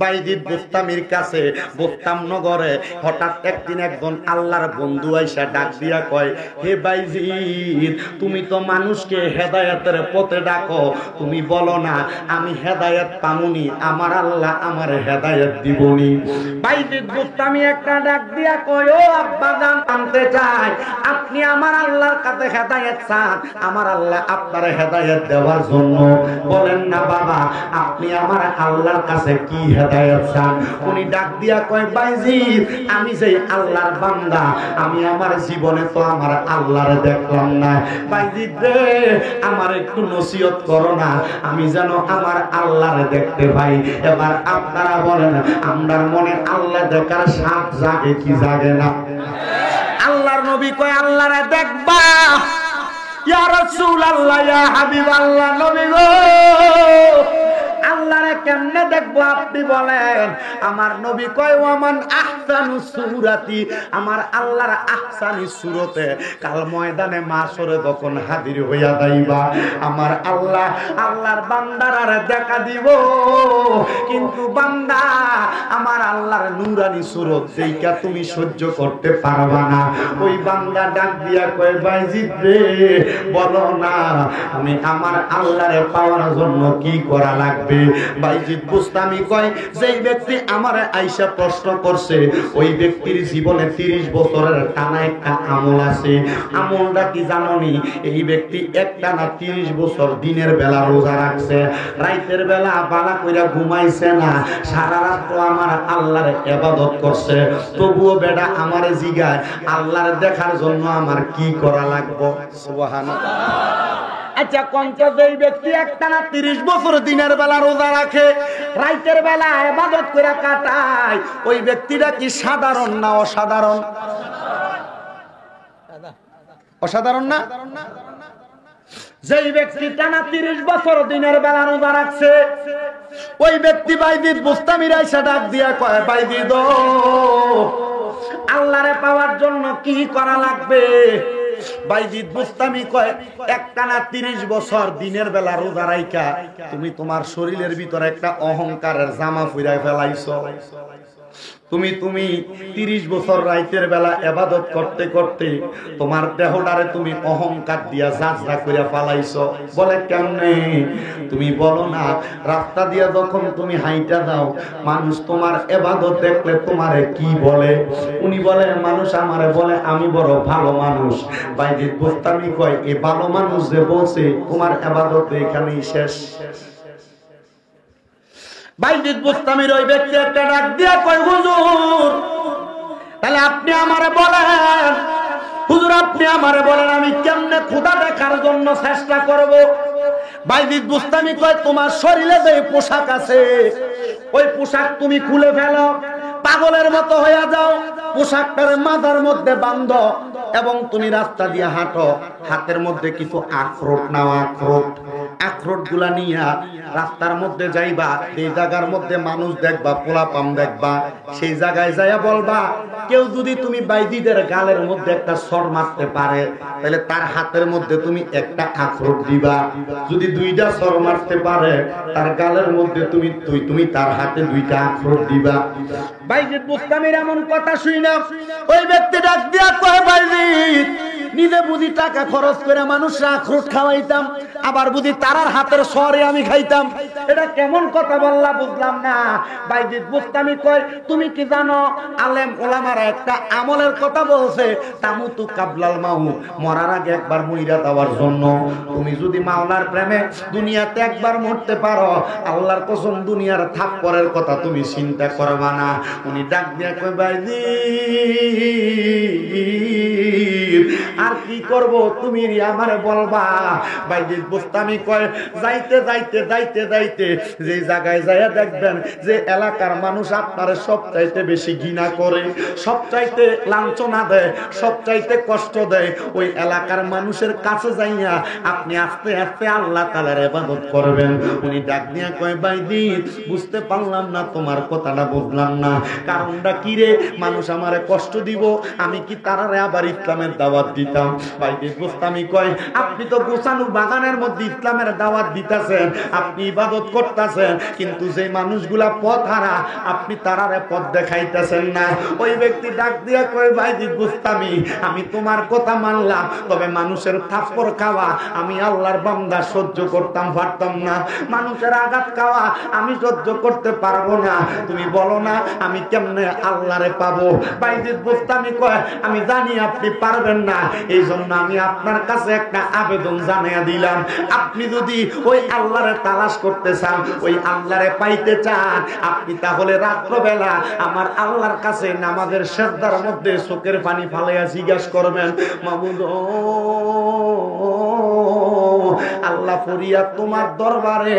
বাইজিদ বুস্তামির কাছে বুস্তামনগরে হঠাৎ একদিন একজন আল্লাহর বন্ধু আইসা ডাক দিয়া কয়, হে বাইজিদ, তুমি তো মানুষকে হেদায়েতের পথে ডাকো, তুমি বলো না আমি হেদায়েত পামুনি, আমার আল্লাহ আমার হেদায়েত দিবনি। বাইজিদ বুস্তামি একটা ডাক দিয়া কয়, ও আব্বাজান, আনতে চাই আপনি আমার আল্লাহর কাছে হেদায়েত চান, আমার আল্লাহ আপনার হেদায়েত দেওয়ার জন্য। বলেন না বাবা, আপনি আমার আল্লাহর কাছে কি হেদায়েত চান? উনি ডাক দিয়া কয়, বাইজিদ, আমি যে আল্লাহর বান্দা, আমি আমার জীবনে তো আমার আল্লাহরে দেখলাম না। বাইজিদ রে, আমার একটু নসিহত করো না, আমি যেন আমার আল্লাহরে দেখতে পাই। এবার আপনারা বলেন, আমরার মনে আল্লাহ দেখার সাথ জাগে কি জাগে না? আল্লাহর নবী কয়, আল্লাহরে দেখবা? ইয়া রাসূলুল্লাহ, ইয়া হাবিবাল্লাহ, নবী গো, আল্লাহরে কেমনে দেখবো আপনি বলেন? আমার নবী কয়, ওয়ামান আহসানু সূরাতি, আমার আল্লাহর আহসানি সূরতে কাল ময়দানে মাশরে যখন হাজির হইয়া যাইবা, আমার আল্লাহ আল্লাহর বান্দারে দেখা দিব। কিন্তু বান্দা আমার আল্লাহর নূরানি সূরত দেইখা তুমি সহ্য করতে পারবা না। ওই বান্দা ডাক দিয়া কয়, বাইজিদ রে, বলো না আমি আমার আল্লাহরে পাওয়ার জন্য কি করা লাগবে? বাইজিদ বুস্তামি কয়, যেই ব্যক্তি আমারে আইসা প্রশ্ন করছে, ওই ব্যক্তির জীবনে 30 বছরের টানা একটা আমল আছে। আমলটা কি জানোনি? এই ব্যক্তি একটানা 30 বছর দিনের বেলা রোজা রাখছে, রাতের বেলা বালা কইরা ঘুমাইছে না, সারা রাত তো আমার আল্লাহর ইবাদত করছে। তবুও বেটা আমারে জিগায়, আল্লাহর দেখার জন্য আমার কি করা লাগবে? সুবহানাল্লাহ। আচ্ছা, কোনটা যেই ব্যক্তি একটানা 30 বছর দিনের বেলা রোজা রাখে, রাতের বেলা ইবাদত করে কাটায়, ওই ব্যক্তিটা কি সাধারণ না অসাধারণ? অসাধারণ না? যেই ব্যক্তি টানা 30 বছর দিনের বেলা রোজা রাখছে, ওই ব্যক্তি বাইজিদ বুস্তামির আইসা ডাক দিয়া কয়, বাইজিদ, আল্লাহরে পাওয়ার জন্য কি করা লাগবে? বাইজিদ বুস্তামি কয়, একটানা 30 বছর দিনের বেলা রোজা রাইখা তুমি তোমার শরীরের ভিতরে একটা অহংকারের জামা ফুরাই ফেলাইছো। তুমি 30 বছর রাতের বেলা ইবাদত করতে করতে তোমার দেহটারে তুমি অহংকার দিয়া জাজরা কইরা ফালাইছো। বলে কেমনে? তুমি বলো না, রাস্তা দিয়া যখন তুমি হাইটা দাও, মানুষ তোমার ইবাদত দেখলে তোমারে কি বলে? উনি বলে, মানুষ আমারে বলে আমি বড় ভালো মানুষ। বাইজিদ বুস্তামি কয়, এই ভালো মানুষ যে বলছে তোমার ইবাদত এখানেই শেষ। বাইজিদ বুস্তামির ওই ব্যক্তি একটা ডাক দিয়া কয়, হুজুর, তাহলে আপনি আমারে বলেন, হুজুর আপনি আমারে বলেন আমি কেমনে খোদা দেখার জন্য চেষ্টা করব? বাইজিদ বুস্তামি কয়, তোমার শরীরে যে পোশাক আছে, ওই পোশাক তুমি খুলে ফেলো, পাগলের মতো হয়ে যাও, পোশাকটার মাথার মধ্যে বাঁধো এবং তুমি রাস্তা দিয়ে হাঁটো, হাতের মধ্যে কিছু আখরোট নাও, আখরোট গুলা নিয়া রাস্তার মধ্যে যাইবা, এই জায়গার মধ্যে মানুষ দেখবা, পোলাপান দেখবা, সেই জায়গায় যাইয়া বলবা, কেউ যদি তুমি বাইজিদের গালের মধ্যে একটা সর মারতে পারে, তাহলে তার হাতের মধ্যে তুমি একটা আখরোট দিবা। যদি 2টা সর মারতে পারে, তার গালের মধ্যে তুমি তার হাতে 2টা আখরোট দিবা। বাইজিদ বুস্তামির এমন কথা শুইনা ওই ব্যক্তি ডাক দিয়া কয়, বাইজিদ, নিজে বুঝি টাকা খরচ করে মানুষরা আখরোট খাওয়াইতাম, আবার বুঝি তারার হাতের সরে আমি খাইতাম, এটা কেমন কথা বললা বুঝলাম না। বাইজিদ বুস্তামি কয়, তুমি কি জানো, আলেম ওলামারা একটা আমলের কথা বলছে, তামুতু কাবলাল মাউত, মরার আগে একবার মইরা যাওয়ার জন্য। তুমি যদি মাওলার প্রেমে দুনিয়াতে একবার মরতে পারো, আল্লাহর কসম দুনিয়ার থাপ্পরের কথা তুমি চিন্তা করবা না। উনি ডাক দিয়া কয়, বাইজিদ, আর কি করব তুমি আমারে বলবা? বাইজিদ বুস্তামি কয়, যাইতে যাইতে যাইতে যাইতে যে জায়গায় যাইয়া দেখবেন যে এলাকার মানুষ আপনারে সবচাইতে বেশি ঘৃণা করে, সবচাইতে লাঞ্ছনা দেয়, সবচাইতে কষ্ট দেয়, ওই এলাকার মানুষের কাছে যাইয়া আপনি আস্তে আস্তে আল্লাহ তাআলার ইবাদত করবেন। উনি ডাক দিয়া কয়, বাইজিদ, বুঝতে পারলাম না, তোমার কথাটা বুঝলাম না। কারণটা কি রে? মানুষ আমারে কষ্ট দিব, আমি কি তারারে আবার ইসলামের দাওয়াত দিতে দিতাম। বাইজিদ বুস্তামি কয়, আপনি তো গোছানো বাগানের মধ্যে ইসলামের দাওয়াত দিতেছেন, আপনি ইবাদত করতেছেন, কিন্তু যে মানুষগুলা পথ হারা আপনি তারারে পথ দেখাইতেছেন না। ওই ব্যক্তি ডাক দিয়া কয়, বাইজিদ বুস্তামি, আমি তোমার কথা মানলাম, তবে মানুষের থাপ্পড় খাওয়া আমি আল্লাহর বান্দা সহ্য করতাম পারতাম না, মানুষের আঘাত খাওয়া আমি সহ্য করতে পারবো না। তুমি বলো না আমি কেমনে আল্লাহরে পাবো? বাইজিদ বুস্তামি কয়, আমি জানি আপনি পারবেন না, এই জন্য আমি আপনার কাছে একটা আবেদন জানিয়ে দিলাম। আপনি যদি ওই আল্লাহরে তালাশ করতে চান, ওই আল্লাহরে পাইতে চান, আপনি তাহলে রাত্রবেলা আমার আল্লাহর কাছে নামাজের সিজদার মধ্যে চোখের পানি ফালাইয়া জিজ্ঞাসা করবেন, মাবুদ আল্লাহ ফরিয়াদ তোমার দরবারে,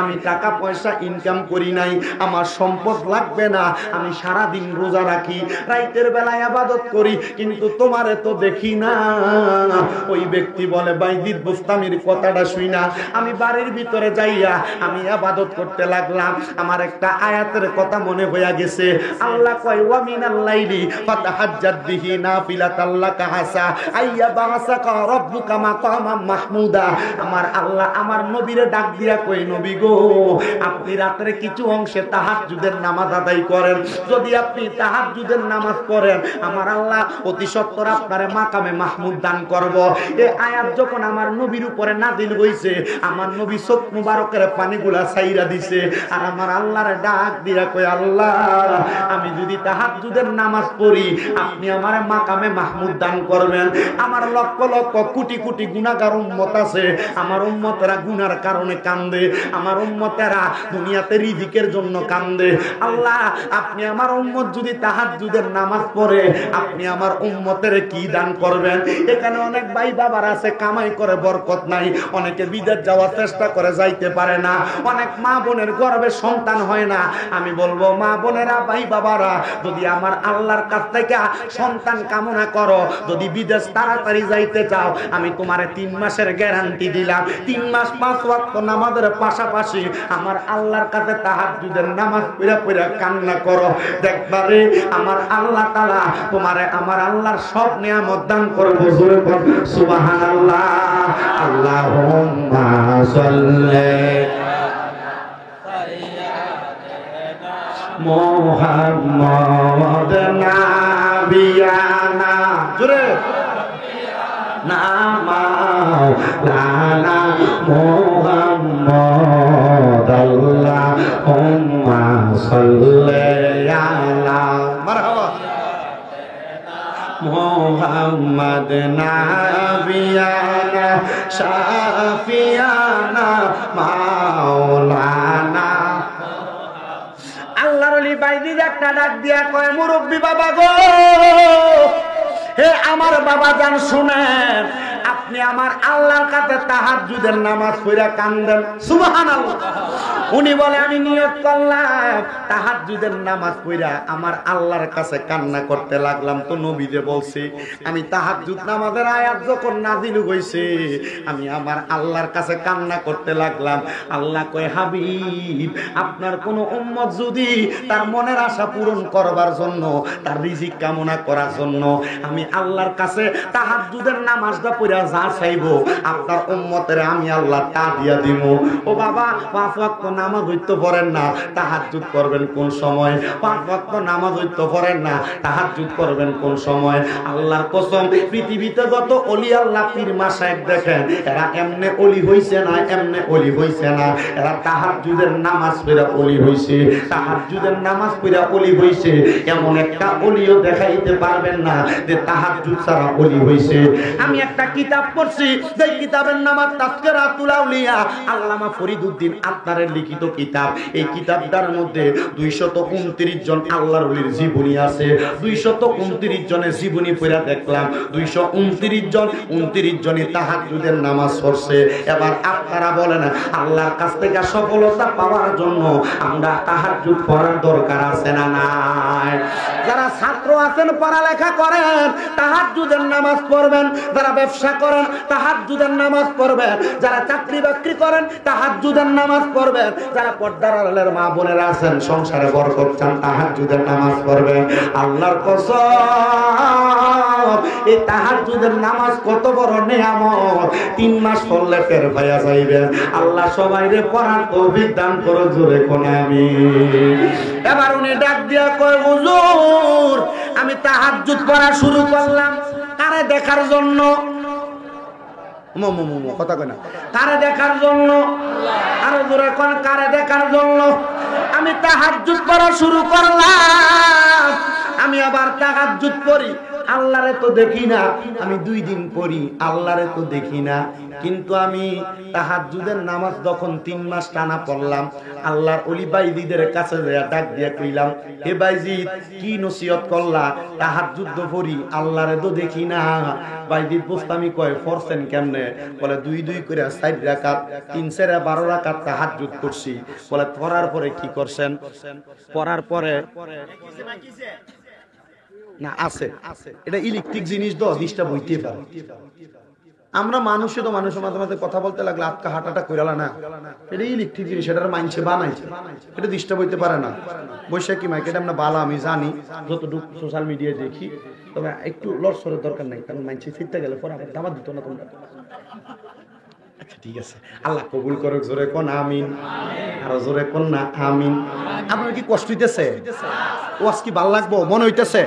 আমি টাকা পয়সা ইনকাম করি নাই, আমার সম্পদ লাগবে না, আমি সারা দিন রোজা রাখি, রাতের বেলায় ইবাদত করি, কিন্তু তোমারে তো দেখি না। ওই ব্যক্তি বলে, বাইজিদ বুস্তামির কথাটা শুই না আমি বাড়ির ভিতরে যাইয়া আমি ইবাদত করতে লাগলাম, আমার একটা আয়াতের কথা মনে হইয়া গেছে। আল্লাহ কয়, ওয়া মিনাল লাইলি ফাতাহাজ্জাদ বিহি নাফিলাতাল লাকা হাসা আইয়া বাসাকা রাব্বুকা মাকামাম মাহমুদা। আমার আল্লাহ আমার নবীরে ডাক দিয়া কই, নবী গো, আপনি রাতে কিছু অংশে তাহাজ্জুদের নামাজ আদায় করেন, যদি আপনি তাহাজ্জুদের নামাজ পড়েন আমার আল্লাহ অতি সত্বর আপনারে মাকামে মাহমুদ দান করব। এই আয়াত যখন আমার নবীর উপরে নাযিল হইছে, আমার নবী চোখ মুবারকের পানিগুলা ছাইরা দিছে, আর আমার আল্লাহরে ডাক দিয়া কই, আল্লাহ আমি যদি তাহাজ্জুদের নামাজ পড়ি আপনি আমারে মাকামে মাহমুদ দান করবেন। আমার লক্ষ লক্ষ কোটি কোটি গুনাহগার উম্মত আছে, আমার উম্মতেরা গুনার কারণে কান্দে, আমার উম্মতেরা দুনিয়াতে রিজিকের জন্য কান্দে। আল্লাহ আপনি আমার উম্মত যদি তাহাজ্জুদের নামাজ পড়ে আপনি আমার উম্মতের কি দান করবেন? এখানে অনেক ভাই বাবার আছে কামাই করে বরকত নাই, অনেকে বিদেশ যাওয়ার চেষ্টা করে যাইতে পারে না, অনেক মা বোনের গর্ভে সন্তান হয় না। আমি বলবো মা বোনেরা, ভাই বাবারা, যদি আমার আল্লাহর কাছ থেকে সন্তান কামনা করো, যদি বিদেশ তাড়াতাড়ি যাইতে চাও, আমি তোমারে 3 মাসের গ্যারান্টি দিলাম। 3 মাস 5 ওয়াক্ত নামাজের পাশাপাশি আমার আল্লাহর কাছে তাহাজ্জুদের নামাজ পড়া পড়া কান্না করো, দেখবারে আমার আল্লাহ তাআলা তোমারে আমার আল্লাহর সব নিয়ামত দান করবে। জোরে বল সুবহানাল্লাহ। আল্লাহুম্মা সাল্লি মুহাম্মদ নাবিয়ানা, জোরে না মাওলানা মুহাম্মদ আল্লাহুম্মা সাল্লি আলা মারহাবা মুহাম্মদ নাবিয়ানা শাফিয়ানা মাওলানা। আল্লাহর ওলি বাইজিদ একটা ডাক দিয়া কয়, মুরব্বি বাবা গো, হে আমার বাবা জান শুনেন, আপনি আমার আল্লাহর কাছে তাহাজ্জুদের নামাজ পড়া কান্দেন। সুবহানাল্লাহ। উনি বলে, আমি নিয়ত করলাম তাহাজ্জুদের নামাজ পড়া আমার আল্লাহর কাছে কান্না করতে লাগলাম, তো নবী যে বলছে আমি তাহাজ্জুদ নামাজের আয়াত যখন নাযিল হইছে আমি আমার আল্লাহর কাছে কান্না করতে লাগলাম। আল্লাহ কয়, হাবিব আপনার কোন উম্মত যদি তার মনের আশা পূরণ করবার জন্য, তার রিজিক কামনা করার জন্য আমি আল্লাহর কাছে তাহাজ্জুদের নামাজটা পড়া যা চাইবো আপনার উম্মতের আমি আল্লাহ তা দিয়া দিব। ও বাবা, 5 ওয়াক্ত নামাজ হইতে পারেন না, তাহাজ্জুদ করবেন কোন সময়? 5 ওয়াক্ত নামাজ হইতে পারেন না, তাহাজ্জুদ করবেন কোন সময়? আল্লাহর কসম, পৃথিবীতে যত ওলি আল্লাহ পীর মাশায়েখ দেখেন, এরা এমনে ওলি হইছে না, এমনে ওলি হইছে না, এরা তাহাজ্জুদের নামাজ পড়া ওলি হইছে। তাহাজ্জুদের নামাজ পড়া ওলি হইছে, এমন একটা ওলিও দেখাইতে পারবেন না যে তাহাজ্জুদ ছাড়া ওলি হইছে। আমি একটা কিতাব পড়ছি, যে কিতাবের নাম তাযকিরাতুল আউলিয়া, আল্লামা ফরিদউদ্দিন আত্মারের লিখিত কিতাব। এই কিতাবটার মধ্যে 229 জন আল্লাহর ওলির জীবনী আছে। 229 জনের জীবনী পড়া দেখলাম, 229 জনই তাহাজ্জুদের নামাজ পড়ছে। এবার আপনারা বলেন, আল্লাহর কাছ থেকে সফলতা পাওয়ার জন্য আমরা তাহাজ্জুদ পড়ার দরকার আছে না নাই? যারা ছাত্র আছেন পড়ালেখা করেন তাহাজ্জুদের নামাজ পড়বেন, যারা ব্যবসা করেন তাহাজ্জুদের নামাজ পড়বেন, যারা চাকরি বাকরি করেন তাহাজ্জুদের নামাজ পড়বেন, যারা পর্দার আড়ালের মা বোনেরা আছেন, সংসারে বরকত চান, তাহাজ্জুদের নামাজ পড়বেন। আল্লাহর কসম, এই তাহাজ্জুদের নামাজ কত বড় নিয়ামত, 3 মাস পড়লে টের পাইয়া যাইবেন। আল্লাহ সবাইরে পড়ার তৌফিক দান করো, জোরে কোন আমিন। এবার উনি ডাক দিয়া কয়, হুজুর আমি তাহাজ্জুদ পড়া শুরু করলাম কারে দেখার জন্য? কথা কয় না, কারে দেখার জন্য? আরো জোরে কোন, কারে দেখার জন্য? আমি তাহাজ্জুদ পড়া শুরু করলাম। আমি আবার তাহাজ্জুদ পড়ি, আল্লাহরে তো দেখি না। আমি 2 দিন পড়ি, আল্লাহরে তো দেখি না। কিন্তু আমি তাহাজ্জুদের নামাজ যখন 3 মাস টানা পড়লাম, আল্লাহর ওলি বাইজিদের কাছে যাইয়া ডাক দিয়া কইলাম, হে বাইজিদ কি নসিহত করলা? তাহাজ্জুদ পড়ি, আল্লাহরে তো দেখি না। বাইজিদ বুঝতামি কয়, পড়ছেন কেমনে? বলে 2-2 করে 4 রাকাত, 3-4 12 রাকাত তাহাজ্জুদ করছি। বলে পড়ার পরে কি করছেন? পড়ার পরে না আছে, এটা ইলেকট্রিক জিনিস, ডিস্টার্ব হইতে পারে। আমরা মানুষে তো মানুষের মাঝে মাঝে কথা বলতে লাগলে আটকা হাঁটাটা কইরালা না, এটা ইলেকট্রিক জিনিস, এটা মাইনছে বানাইছে, এটা ডিস্টার্ব হইতে পারে না। বৈশাখী মাইক এটা আমরা বালা, আমি জানি যতটুকু সোশ্যাল মিডিয়ায় দেখি, তবে একটু লড়সড়ের দরকার নাই, কারণ মাইনছে ফিরতে গেলে পরে আবার দাবা দিত না তোমরা। আচ্ছা ঠিক আছে, আল্লাহ কবুল করুক, জোরে কোন আমিন, আরো জোরে কোন না আমিন। আপনার কি কষ্ট হইতেছে? ওয়াজ কি ভাল লাগবো মনে হইতেছে?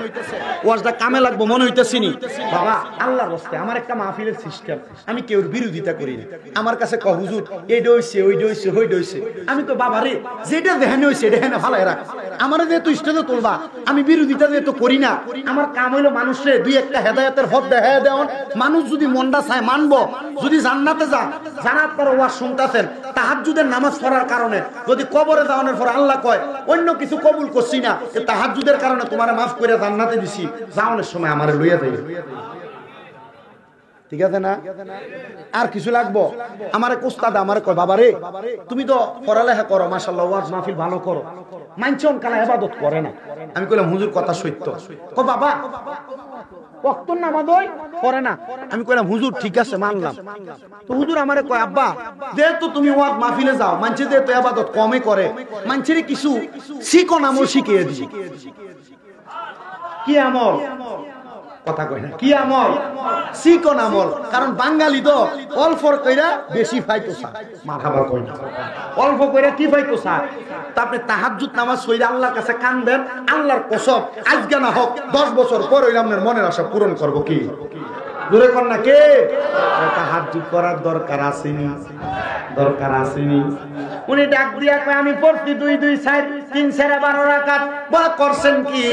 ওয়াজটা কামে লাগবো মনে হইতেছি নি? বাবা আল্লাহর রাস্তে আমার একটা মাহফিলের সিস্টেম, আমি কেউর বিরোধিতা করি না। আমার কাছে কয় হুজুর এইটা হইছে, ওইটা হইছে, ওইটা হইছে। আমি তো বাবা রে, যেটা দেখানো হইছে এটা হেনে ভালো রাখ, আমার যেহেতু স্টেজে তুলবা, আমি বিরোধিতা যেহেতু করি না। আমার কাম হইলো মানুষে 2-1টা হেদায়েতের পথ দেখায় দেওয়ান। মানুষ যদি মনটা চায় মানবো, যদি জান্নাতে যা, যারা আপনারা ওয়াজ শুনতেছেন তাহাজ্জুদের নামাজ পড়ার কারণে যদি কবরে যাওয়ানোর পর আল্লাহ কয় অন্য কিছু কবুল করছি না, তাহাজ্জুদের কারণে তোমারে মাফ করে জান্নাতে দিছি, যাওয়ানোর সময় আমারে লইয়া যাই। ঠিক আছে না? আর কিছু লাগবো? আমারে কোস্তাদ আমারে কয়, বাবা রে তুমি তো পড়ালেখা করো, মাশাআল্লাহ ওয়াজ মাহফিল ভালো করো, মানছন কালা ইবাদত করে না। আমি কইলাম হুজুর কথা সত্য। কয় বাবা ওয়াক্ত নামাজ পড়ে না। আমি কইলাম হুজুর ঠিক আছে মানলাম। তো হুজুর আমারে কয়, আব্বা যেহেতু তুমি ওয়াজ মাহফিলে যাও, মানছে যেহেতু ইবাদত কমে করে, মানছেরে কিছু শিখন আমল শিখিয়ে দিই। কি আমল? কথা কই না, কি আমল? শিখন আমল। কারণ বাঙালি তো অল্প কইরা বেশি ফাইতো চা, মারহাবা কই না, অল্প কইরা কি ফাইতো চা। তা আপনি তাহাজ্জুদ নামাজ পড়ে আল্লাহর কাছে কাঁদবেন, আল্লাহর কসম আজকে না হোক 10 বছর পর হইলে আপনার মনের আশা পূরণ করব। কি জোরে কোন না কে? তাহাজ্জুদ করার দরকার আসেনি, দরকার আসেনি। উনি ডাক দিয়া কয়, আমি পড়ছি 2-2 4 3 12 রাকাত। বলে করছেন কি?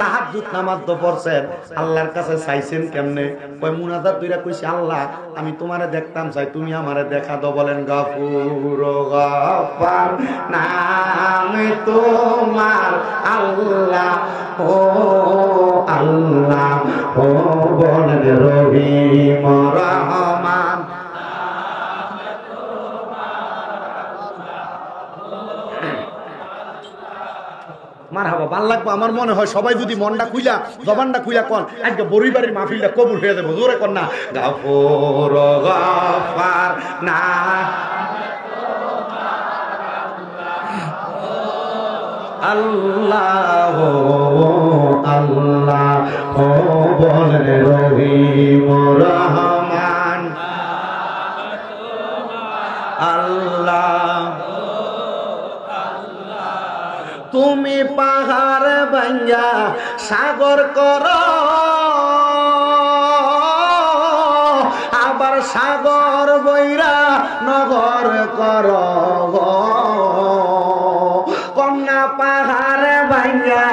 তাহাজ্জুদ নামাজ তো পড়ছেন, আল্লাহর কাছে চাইছেন কেমনে? কয় মুনাজাত দুইরা কইছি, আল্লাহ আমি তোমারে দেখতাম চাই, তুমি আমারে দেখা দাও। বলেন গফুর গফার নাম তোমার আল্লাহ, ও আল্লাহ, ও বলেন রহিম রহমান। মারহাবা, ভাল লাগবো। আমার মনে হয় সবাই যদি মনটা খুইলা জবানটা খুইলা কোন, আজকে বড়িবাড়ির মাহফিলটা কবুল হয়ে যাবে। জোরে কোন না, গফুর গফার না আল্লাহ, আল্লাহ, ও বলেন রহিম রহমান। আল্লাহ তুমি পাহাড় ভাঙ্গা সাগর কর, আবার সাগর বইরা নগর কর। কন্যা পাহাড় ভাঙ্গা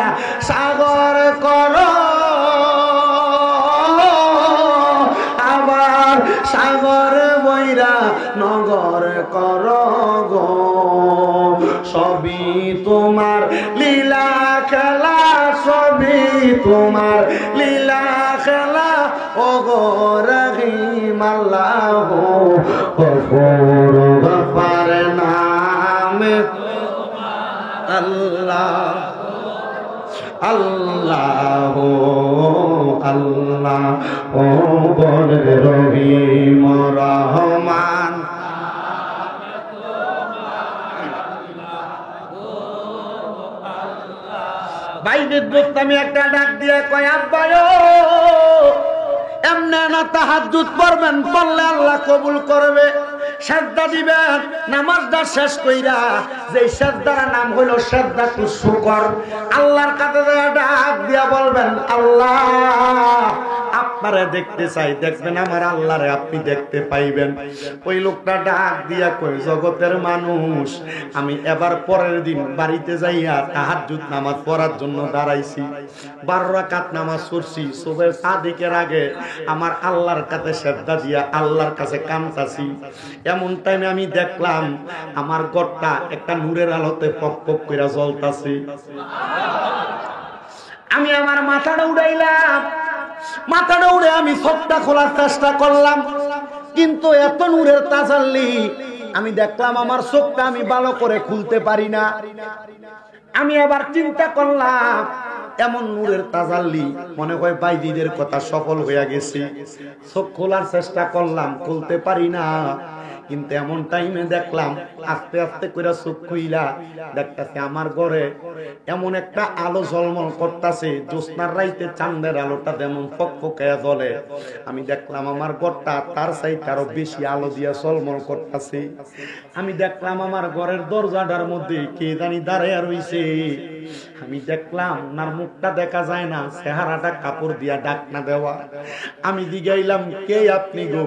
সাগর কর, আবার সাগর বইরা নগর কর গো। সবই তোমার লীলা খেলা, সবই তোমার লীলা খেলা, ও গো রহিম আল্লাহ, গফুর গফার নাম আল্লাহ, আল্লাহ, আল্লাহ, ও বলে রহিম রহমান। বাইজিদ বুস্তামি একটা ডাক দিয়ে কয় আব্বা এমনে না তাহাজ্জুদ পড়বেন, পড়লে আল্লাহ কবুল করবে। সাজদা দিবেন নামাজটা শেষ কইরা, যে সাজদার নাম হলো সাজদাতুশ শুকর। আল্লাহর কাছে ডাক দিয়া বলবেন আল্লাহ আপনারে দেখতে চাই, দেখবেন আমার আল্লাহরে আপনি দেখতে পাইবেন। ওই লোকটা ডাক দিয়া কই জগতের মানুষ, আমি এবার পরের দিন বাড়িতে যাইয়া তাহাজ্জুদ নামাজ পড়ার জন্য দাঁড়াইছি। 12 রাকাত নামাজ পড়ছি, সুবহে সাদিকের আগে আমার আল্লাহর কাছে সেজদা দিয়া আল্লাহর কাছে কামতাছি। এমন টাইমে আমি দেখলাম আমার ঘরটা একটা নূরের আলোতে পক পক করে জ্বলতাছে। আমি আমার মাথাটা উড়াইলাম, মাথাটা উড়ে আমি চোখটা খোলার চেষ্টা করলাম, কিন্তু এত নূরের তাজাল্লি আমি দেখলাম আমার চোখটা আমি ভালো করে খুলতে পারি না। আমি আবার চিন্তা করলাম এমন নূরের তাজাল্লি, মনে হয় বাইজিদের কথা সফল হইয়া গেছে। চোখ খোলার চেষ্টা করলাম, খুলতে পারি না। কিন্তু এমন টাইমে দেখলাম আস্তে আস্তে করে চোখ খুইলা দেখতেছে আমার ঘরে এমন একটা আলো ঝলমল করতেছে, জ্যোৎস্নার রাইতে চাঁদের আলোটা যেমন ফকফকায়া জ্বলে। আমি দেখলাম আমার ঘরটা তার চাইতে আরো বেশি আলো দিয়া ঝলমল করতেছে। আমি দেখলাম আমার ঘরের দরজাটার মধ্যে কে জানি দাঁড়াইয়া রইছে। আমি দেখলাম ওনার মুখটা দেখা যায় না, চেহারাটা কাপড় দিয়া ঢাকনা দেওয়া। আমি জিগাইলাম কে আপনি গো?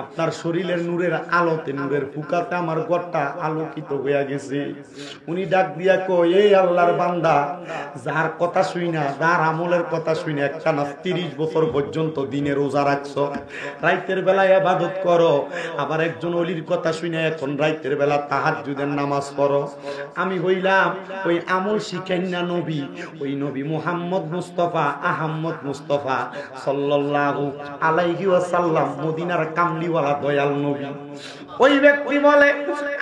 আপনার শরীরের নূরের আলোতে, নূরের ফুকাতে আমার ঘরটা আলোকিত হয়ে গেছে। উনি ডাক দিয়া কই এই আল্লাহর বান্দা, যার কথা শুই না, যার আমলের কথা শুই না, একটা না 30 বছর পর্যন্ত দিনে রোজা রাখছো, রাইতের বেলায় ইবাদত করো, আবার একজন ওলির কথা শুই না এখন রাইতের বেলা তাহাজ্জুদের নামাজ পড়ো। আমি হইলাম ওই আমল শিখেন না নবী, ওই নবী মুহাম্মদ মুস্তাফা আহমদ মুস্তাফা সাল্লাল্লাহু আলাইহি ওয়াসাল্লাম, মদিনার কামলিওয়ালা দয়াল নবী। ওই ব্যক্তি বলে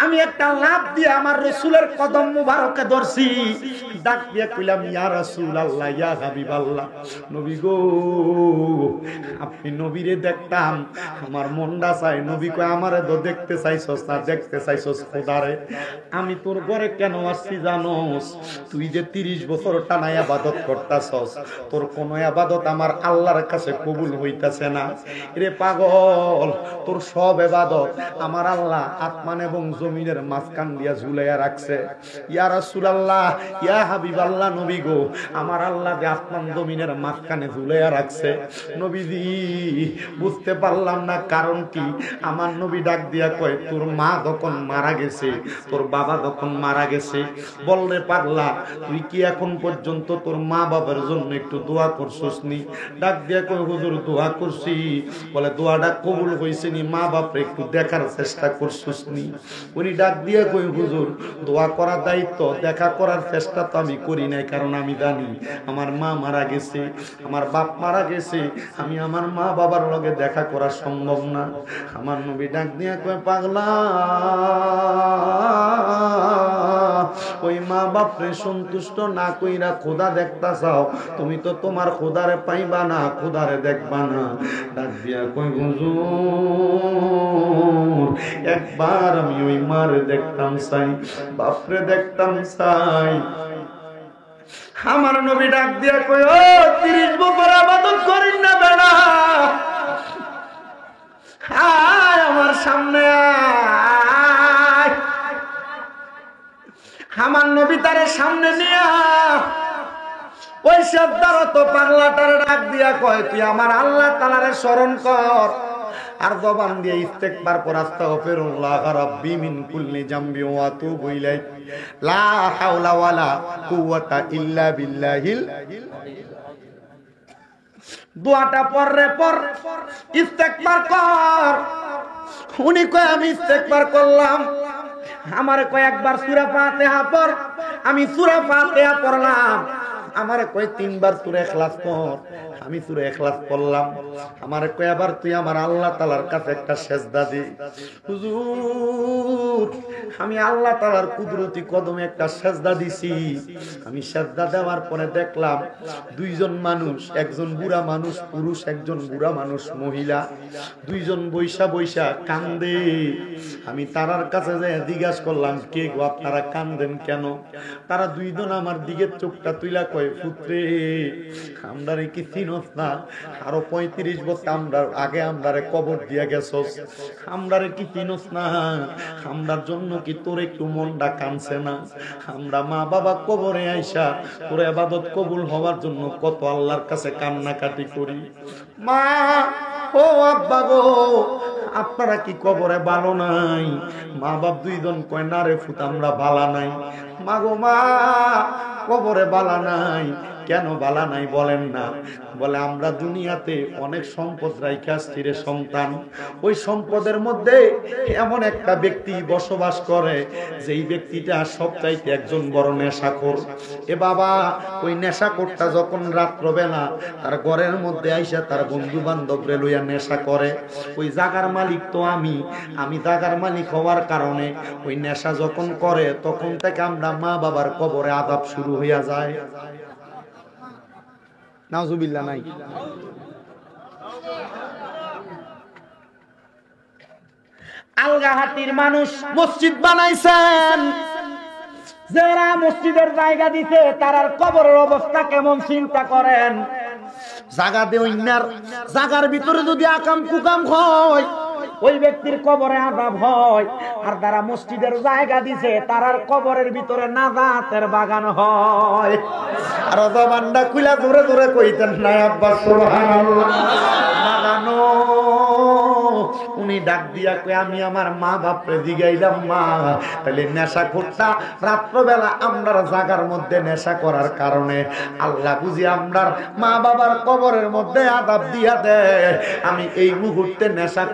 আমি একটা লাফ দিয়ে আমার রাসূলের কদম মুবারকে ধরছি, ডাক দিয়ে কইলাম ইয়া রাসূলুল্লাহ ইয়া হাবিবাল্লাহ, নবী গো আপনি নবীরে দেখতাম আমার মনটা চাই। নবী কয় আমারে তো দেখতে চাইছস না, দেখতে চাইছস খোদারে। আমি তোর ঘরে কেন আসছি জানোস? তুই যে 30 বছর টানা ইবাদত করতাছস, তোর কোন ইবাদত আমার আল্লাহর কাছে কবুল হইতাছে না রে পাগল। তোর সব ইবাদত আমার আল্লাহ আসমান এবং জমিনের মাঝখান দিয়া ঝুলাইয়া রাখছে। ইয়া রাসূলুল্লাহ ইয়া হাবিবাল্লাহ, নবী গো আমার আল্লাহ যে আসমান জমিনের মাঝখানে ঝুলাইয়া রাখছে। নবীজি বুঝতে পারলাম না কারণ কি। আমার নবী ডাক দিয়া কয় তোর মা যখন মারা গেছে, তোর বাবা যখন মারা গেছে, বল রে পাগলা তুই কি এখন পর্যন্ত তোর মা বাবার জন্য একটু দোয়া করছস নি? ডাক দিয়া কয় হুজুর দোয়া করছি। বলে দোয়াটা কবুল হইছে নি? মা বাপরে একটু দেখার চেষ্টা করছস নি? উনি ডাক দিয়া কয় হুজুর দোয়া করার দায়িত্ব, দেখা করার চেষ্টা তো আমি করি নাই, কারণ আমি জানি আমার মা মারা গেছে, আমার বাপ মারা গেছে, আমি আমার মা বাবার লগে দেখা করা সম্ভব না। আমার নবী ডাক দিয়া কয় পাগলা ওই মা বাপরে সন্তুষ্ট না কইরা খোদা দেখতা চাও, তুমি তো তোমার খোদারে পাইবা না, খোদারে দেখবা না। ডাক দিয়া কই হুজুর একবার আমি ওই মারে দেখতাম চাই, বাপরে দেখতাম চাই। আমার নবী ডাক দিয়া কই ও 30 বছর ইবাদত করিস না বেড়া, আয় আমার সামনে আয়। আমার নবী তার সামনে নিয়া ওই শব্দরত পাগলাটার ডাক দিয়া কয় তুই আমার আল্লাহ তাআলারে স্মরণ কর, আর জবান দিয়ে ইস্তেগফার কর, আস্তাগফিরুল্লাহ রাব্বি মিন কুল্লি জামবি ওয়া আতুবু ইলাইহি লা হাওলা ওয়ালা কুওয়াতা ইল্লা বিল্লাহিল। দোয়াটা পড়রে পর ইস্তেগফার কর। উনি কয় আমি ইস্তেগফার করলাম। আমারে কয় একবার সূরা ফাতিহা পড়। আমি সূরা ফাতিহা পড়লাম। আমারে কয় 3 বার সূরা ইখলাস পড়। আমি সূরা ইখলাস পড়লাম। আমারে কয় আবার তুই আমার আল্লাহ তাআলার কাছে একটা সিজদা দে। হুজুর আমি আল্লাহ তাআলার কুদরতি কদমে একটা সিজদা দিছি। আমি সিজদা দেওয়ার পরে দেখলাম দুইজন মানুষ, একজন বুড়া মানুষ পুরুষ, একজন বুড়া মানুষ মহিলা, দুইজন বৈশা বৈশা কান্দে। আমি তারার কাছে যাই জিজ্ঞাসা করলাম কে গো আপনারা কান্দেন কেন? তারা দুইজন আমার দিকে চোখটা তুইলা কয় কয় পুত্রে আমরারে কি চিনস না? আরো 35 বছর আমরা আগে আমরারে কবর দিয়া গেছস, আমরারে কি চিনস না? আমরার জন্য কি তোর একটু মনটা কানছে না? আমরা মা বাবা কবরে আইসা তোর ইবাদত কবুল হওয়ার জন্য কত আল্লাহর কাছে কান্নাকাটি করি। মা ও আব্বা গো, আপনারা কি কবরে ভালো নাই? মা বাপ দুইজন কয় না রে ফুত আমরা ভালো নাই। মা গো মা, কবরে ভালো নাই কেন? বালা নাই বলেন না। বলে আমরা দুনিয়াতে অনেক সম্পদ রাইখা আসছি রে সন্তান, ওই সম্পদের মধ্যে এমন একটা ব্যক্তি বসবাস করে যেই ব্যক্তিটা সবচাইতে একজন বড় নেশাখোর। এ বাবা, ওই নেশাখোরটা যখন রাত্রবেলা তার ঘরের মধ্যে আইসা তার বন্ধু বান্ধবরে লইয়া নেশা করে, ওই জাগার মালিক তো আমি জাগার মালিক হওয়ার কারণে ওই নেশা যখন করে তখন থেকে আমরা মা বাবার কবরে আযাব শুরু হইয়া যায়। নাউজুবিল্লাহ নাই। আলগাহাটির মানুষ মসজিদ বানাইছেন, যারা মসজিদের জায়গা দিতে তারার কবরের অবস্থা কেমন চিন্তা করেন। জায়গা দিয়ে অন্যার জায়গার ভিতরে যদি আকাম কুকাম হয় ওই ব্যক্তির কবরে আযাব হয়, আর যারা মসজিদের জায়গা দিছে তারার কবরের ভিতরে নাজাতের বাগান হয়। আর জবানটা খুলা ধরে ধরে কইতেন না আব্বা সুবহানাল্লাহ। বাগানো উনি ডাক দিয়া কই আমি আমার মা বাপরে জিগাইলাম, মা তাহলে নেশাখোরটা রাত্রবেলা আমরার জায়গার মধ্যে নেশা করার কারণে আল্লাহ বুঝি আমরার মা বাবার কবরের মধ্যে আযাব দিয়া দেয়, আমি এই মুহূর্তে নেশা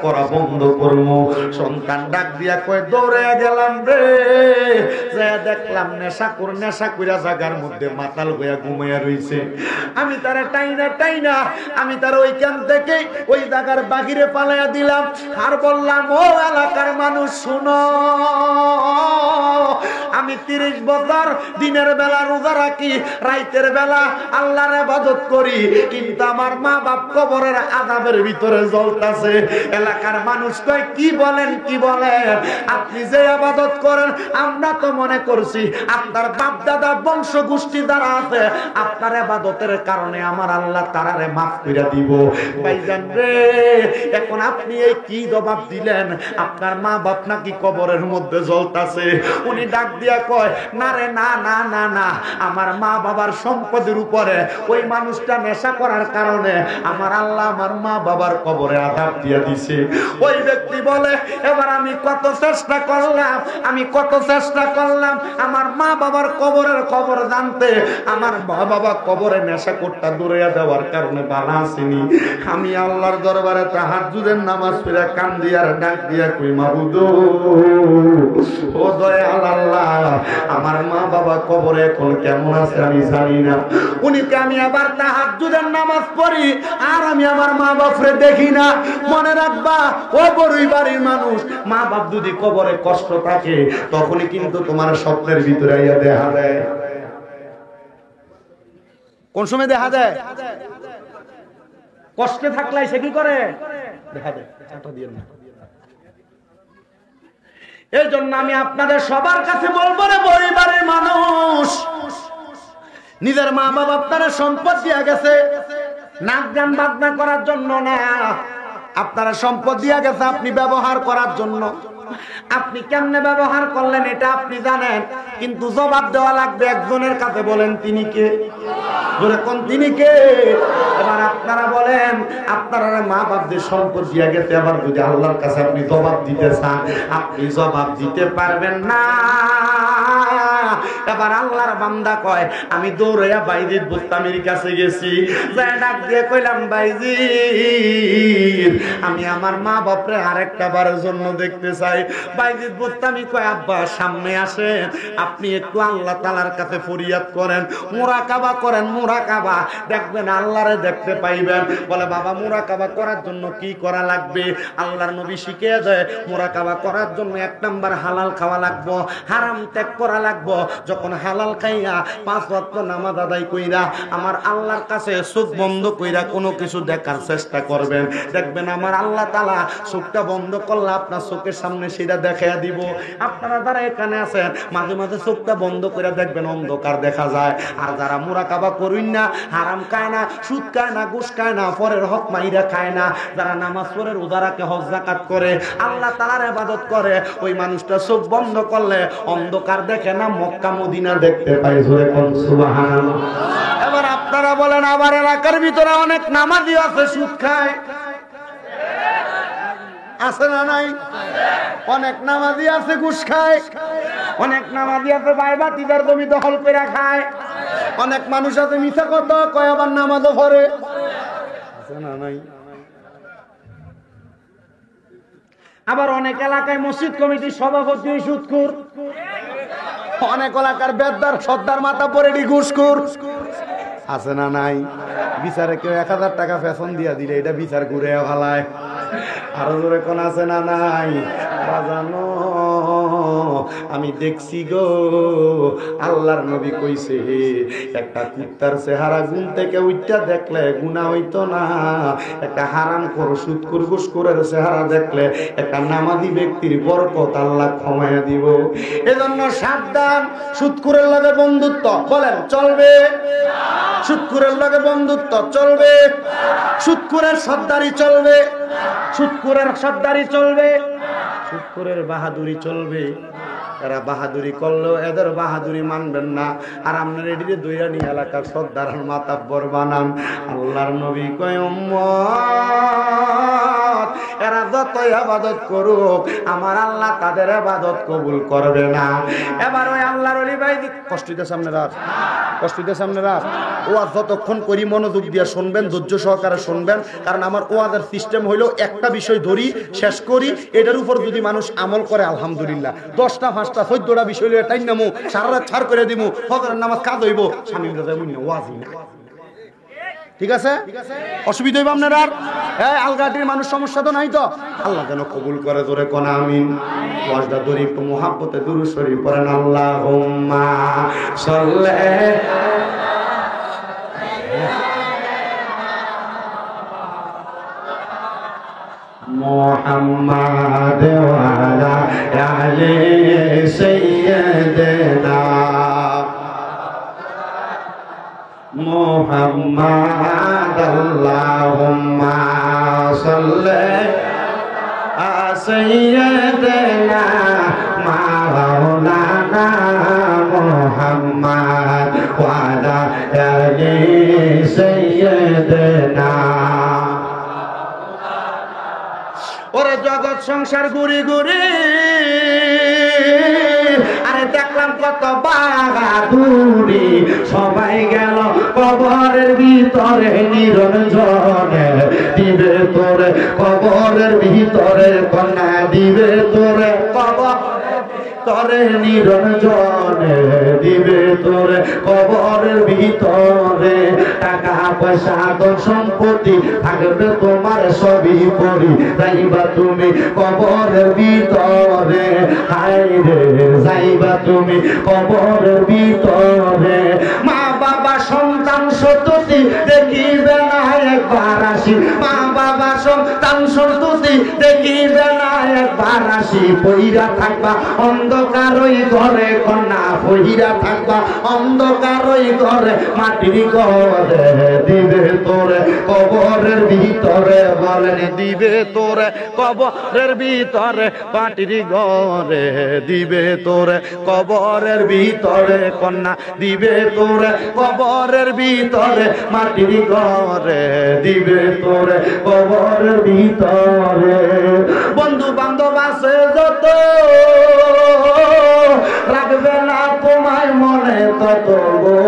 করা বন্ধ করবো। সন্তান ডাক দিয়া কয় দৌড়ে গেলাম রে, যে দেখলাম নেশা কইরা জায়গার মধ্যে মাতাল হইয়া ঘুমাইয়া রইছে। আমি তারে টাইনা আমি তার ওইখান থেকে ওই জায়গার বাহিরে পালাইয়া দিলাম, আর বললাম ও এলাকার মানুষ শুনো, আমি 30 বছর দিনের বেলা রোজা রাখি, রাতের বেলা আল্লাহর ইবাদত করি, কিন্তু আমার মা বাপ কবরের আযাবের ভিতরে জ্বলতাছে। এলাকার মানুষ কয় কি বলেন আপনি যে ইবাদত করেন আমরা তো মনে করছি আপনার বাপ দাদা বংশ গোষ্ঠী দ্বারা আছে, আপনার ইবাদতের কারণে আমার আল্লাহ তারারে মাফ কইরা দিব। ভাইজান রে, এখন আপনি এই কি জবাব দিলেন? আপনার মা বাপ নাকি কবরের মধ্যে জ্বলতাছে। উনি ডাক দিয়া কয় না রে, না না না না, আমার মা বাবার সম্পদের উপরে ওই মানুষটা নেশা করার কারণে আমার আল্লাহ আমার মা বাবার কবরে আযাব দিয়া দিছে। ওই ব্যক্তি বলে এবার আমি কত চেষ্টা করলাম আমার মা বাবার কবরের খবর জানতে, আমার মা বাবা কবরে নেশা করতে দূরে দেওয়ার কারণে বালা আসেনি। আমি আল্লাহর দরবারে তাহাজ্জুদের নামাজ পড়ে কান্দি আর ডাক দিয়া কই মাবুদ ও দয়াল আল্লাহ, আমার মা বাবা কবরে এখন কেমন আছে আমি জানি না। উনিকে আমি আবার তাহাজ্জুদের নামাজ পড়ি আর আমি আমার মা বাপরে দেখি না। মনে রাখবা ও বড়ই বাড়ির মানুষ, মা বাপ যদি কবরে কষ্ট থাকে তখনই কিন্তু তোমার স্বপ্নের ভিতরে আইয়া দেখা দেয়। কোন সময় দেখা দেয়? কষ্টে থাকলে সে কি করে দেখা দেয়। এই জন্য আমি আপনাদের সবার কাছে বলবো রে পরিবারের মানুষ, নিজের মা বাবা আপনারা সম্পদ দিয়া গেছে নাচ গান বাজনা করার জন্য না, আপনারা সম্পদ দিয়া গেছে আপনি ব্যবহার করার জন্য। আপনি কেমনে ব্যবহার করলেন এটা আপনি জানেন, কিন্তু জবাব দেওয়া লাগবে একজনের কাছে। বলেন তিনি কে? বলে কোন তিনি কে? এবার আপনারা বলেন, আপনারা মা বাপদের সম্পদ দিয়া গেছে, এবার যদি আল্লাহর কাছে আপনি জবাব দিতে চান আপনি জবাব দিতে পারবেন না। এবার আল্লাহর বান্দা কয় আমি দৌড়াইয়া বাইজিদ বুস্তামির কাছে গেছি, যাই ডাক দিয়ে কইলাম বাইজিদ আমি আমার মা বাপরে আরেকটা বারের জন্য দেখতে চাই। বাইজিদ বুস্তামি কয় আব্বা সামনে আসেন, আপনি একটু আল্লাহ তাআলার কাছে ফরিয়াদ করেন, মুরাকাবা করেন, মুরাকাবা দেখবেন আল্লাহরে দেখতে পাইবেন। বলে বাবা মুরাকাবা করার জন্য কি করা লাগবে? আল্লাহর নবী শিখিয়ে দেয় মুরাকাবা করার জন্য 1 নাম্বার হালাল খাওয়া লাগবে, হারাম ত্যাগ করা লাগবে, রাখবো, যখন হালাল খাইয়া 5 ওয়াক্ত নামাজ আদায় কইরা আমার আল্লাহর কাছে চোখ বন্ধ কইরা কোনো কিছু দেখার চেষ্টা করবেন, দেখবেন আমার আল্লাহ তাআলা চোখটা বন্ধ করলে আপনার চোখের সামনে সেটা দেখাইয়া দিব। আপনারা যারা এখানে আছেন মাঝে মাঝে চোখটা বন্ধ করে দেখবেন অন্ধকার দেখা যায়। আর যারা মুরাকাবা করুন না, হারাম খায় না, সুদ খায় না, ঘুষ খায় না, পরের হক মাইরা খায় না, যারা নামাজ পড়ে, রোজা রাখে, হজ যাকাত করে, আল্লাহ তাআলার ইবাদত করে, ওই মানুষটা চোখ বন্ধ করলে অন্ধকার দেখে না, মক্কা মদিনা দেখতে পায়। জোরে কোন সুবহানাল্লাহ। এবার আপনারা বলেন, আবার এলাকার ভিতরে অনেক নামাজি আছে সুদ খায়, আছে না নাই? অনেক নামাজি আছে ঘুষ খায়, অনেক নামাজি আছে বাইবাতিদার জমি দখল করে খায়, অনেক মানুষ আছে মিথ্যা কথা কয় আবার নামাজও পড়ে, আছে না নাই? আবার অনেক এলাকায় মসজিদ কমিটির সভাপতি সুদখোর, অনেক এলাকার বেদদার সর্দার মাথা পরে ঘুষখোর, আছে না নাই? বিচারে কেউ 1000 টাকা ফেশন দিয়া দিলে এটা বিচার ঘুরে ফেলায়, আরো জোরে কোন আছে না নাই? বাজানো আমি দেখছি গো, আল্লাহর নবী কইছে একটা কুত্তার চেহারা গুণ থেকে উইটা দেখলে গুনাহ হইতো না, একটা হারামখোর সুদখোর ঘুষখোরের চেহারা দেখলে একটা নামাজি ব্যক্তির বরকত আল্লাহ ক্ষমায়া দিব। এজন্য সাবধান, সুদখোরের লগে বন্ধুত্ব বলেন চলবে? সুদখোরের লগে বন্ধুত্ব চলবে? সুদখোরের সর্দারি চলবে? সুদখোরের সর্দারি চলবে? সুদখোরের বাহাদুরি চলবে? এরা বাহাদুরি করলেও এদের বাহাদুরি মানবেন না, আর আপনার এদিকে দইরা নিয়ে এলাকার সর্দার মাতাব্বর বানান। আল্লাহর নবী কয় উম্মত এরা যতই ইবাদত করুক আমার আল্লাহ তাদের ইবাদত কবুল করবে না। এবার ওই আল্লাহর ওলি ভাই কষ্ট দিতে সামনে রাখ, কষ্ট দিতে সামনে রাখ। ওয়াজ যতক্ষণ করি মনোযোগ দিয়ে শুনবেন, ধৈর্য সহকারে শুনবেন, কারণ আমার ওয়াজের সিস্টেম হইলো একটা বিষয় ধরি শেষ করি, এটার উপর যদি মানুষ আমল করে আলহামদুলিল্লাহ, 10টা 5টা 14টা বিষয় টাইম নামু সারা রাত ছাড় করে দিমু, ফজরের নামাজ কাজ হইব, স্বামী ওয়াজই না। ঠিক আছে? অসুবিধা হইব আপনার? আর আলগাটির মানুষ সমস্যা তো নাই তো? আল্লাহ যেন কবুল করে, জোরে কোন আমিন। ওয়াজটা ধরি একটু মুহাব্বতে দুরূদ শরীফ পড়েন, আল্লাহুম্মা সাল্লি মুহাম্মাদ ওয়া আলা আলি সাইয়্যিদিনা মুহাম্মাদ আল্লাহুম্মা সাল্লি আলা সাইয়্যিদিনা মাওলানা মুহাম্মাদ ওয়া আলা আলি সাইয়্যিদিনা। ওরে জগৎ সংসার ঘুরি ঘুরি আরে দেখলাম কত বাহাদুরি, সবাই গেল কবরের ভিতরে নিরঞ্জনে, দিবে তোরে কবরের ভিতরে কন্যা, দিবে তোরে কবর তরে নিরঞ্জনে, দিবে তোরে কবরের ভিতরে, টাকা পয়সা ধন সম্পত্তি থাকবে তোমার সবই পরি, যাইবা তুমি কবরের ভিতরে, হায় রে যাইবা তুমি কবরের ভিতরে। মা বাবা সন্তান সন্ততি দেখিবে না একবার আসি, মা বাবা সন্তান সন্ততি দেখিবে না একবার আসি, পইরা থাকবা অন্ধকার ওই ঘরে কন্যা, পইরা থাকবা অন্ধকার ওই ঘরে, মাটির ঘরে, দিবে তোরে কবরের ভিতরে, বলেন দিবে তোরে কবরের ভিতরে, মাটির ঘরে, দিবে তোরে কবরের ভিতরে কন্যা, দিবে তোরে কবরের ভিতরে, মাটির ঘরে, দিবে তোরে কবরের ভিতরে। বন্ধু বান্ধব আছে যত রাখবে না তোমায় মনে তত গো,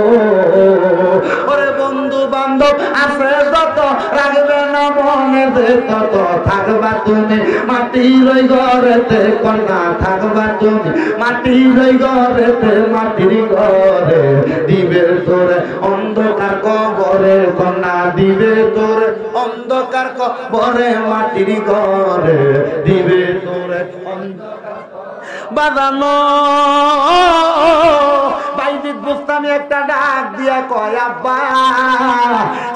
ওরে বন্ধু বান্ধব আছে যত রাখবে না মনে তত, থাকবা তুমি মাটির ওই ঘরেতে কন্যা, থাকবা তুমি মাটির ওই ঘরেতে, মাটির ঘরে, দিবে তোরে অন্ধকার কবরে কন্যা, দিবে তোরে অন্ধকার কবরে, মাটির ঘরে, দিবে তোরে অন্ধকার বাজানো বুস্তামি একটা ডাক দিয়া কয় আব্বা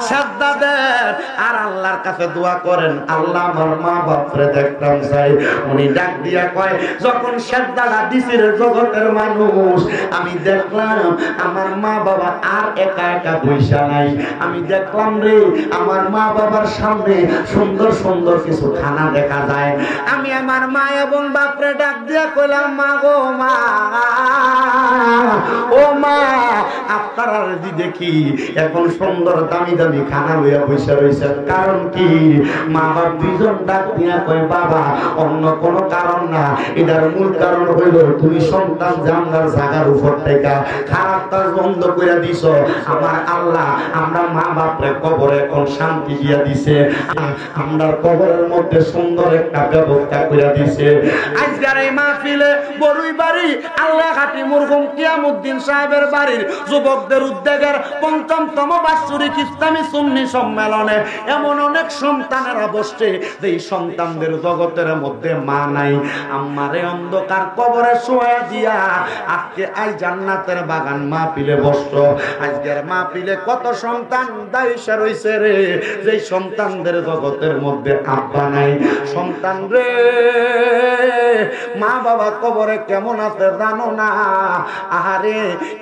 সাজদা দেন আর আল্লাহর কাছে দোয়া করেন, আল্লাহ আমার মা বাপরে দেখতাম চাই। উনি ডাক দিয়া কয় যখন সাজদাটা দিছিল জগতের মানুষ, আমি দেখলাম আমার মা বাবা আর একা একা বইসা নাই। আমি দেখলাম রে আমার মা বাবার সামনে সুন্দর সুন্দর কিছু খানা দেখা যায়। আমি আমার মা এবং বাপরে ডাক দিয়া কইলাম মা গো মা, ও মা আপনারা যদি দেখি এখন সুন্দর দামি দামি খানা লইয়া বসে রয়েছেন, কারণ কি? মা বাপ দুইজন ডাক দিয়া কয় বাবা অন্য কোনো কারণ না, এটার মূল কারণ হইল তুমি সন্তান জানলার জায়গার উপর থেকে খারাপ কাজ বন্ধ করে দিছ। আমার আল্লাহ আমরা মা বাপরে কবরে এখন শান্তি দিয়া দিছে, আমরা কবরের মধ্যে সুন্দর একটা ব্যবস্থা করে দিছে। আজকের এই মাহফিলে বড়ুই বাড়ি আল্লাহ খাটি মুরহুম কিয়ামউদ্দিন সাহেবের বাড়ির যুবকদের উদ্যোগের ৫৫তম বাৎসরিক ইসলামী সুন্নি সম্মেলনে এমন অনেক সন্তানেরা বসছে যেই সন্তানদের জগতের মধ্যে মা নাই। আমারে অন্ধকার কবরে শোয়া দিয়া আজকে আই জান্নাতের বাগান মাহফিলে বসছো। আজকের মাহফিলে কত সন্তান দায়িশা রইছে রে, যেই সন্তানদের জগতের মধ্যে আব্বা নাই। সন্তান রে মা বাবা কবরে কেমন আছে জানো না? আহারে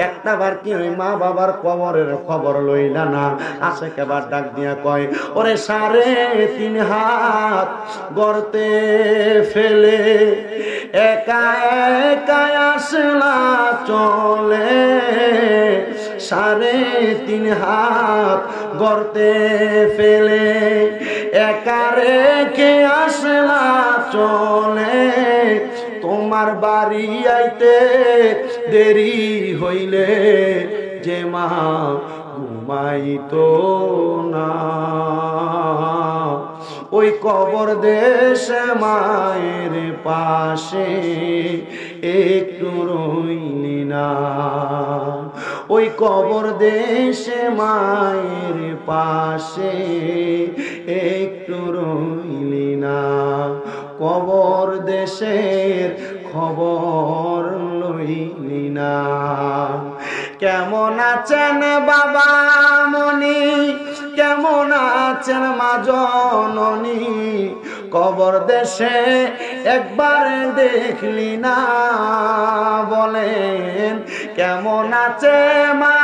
একটা বার কি ওই মা বাবার কবরের খবর লইলা না? আসে কেবার ডাক দিয়া কয় ওরে ৩.৫ হাত গর্তে ফেলে একা একা আসলা চলে, ৩.৫ হাত গর্তে ফেলে একা রেখে আসলা চলে, তোমার বাড়ি আইতে দেরি হইলে যে মা ঘুমাইতো না, ওই কবর দেশে মায়ের পাশে একটু রইলি না, ওই কবর দেশে মায়ের পাশে একটু রইলি না, কবর দেশের খবর লইলি না। কেমন আছেন বাবা মনি, কেমন আছেন মা জননী, কবর দেশে একবার দেখলি না, বলেন কেমন আছে মা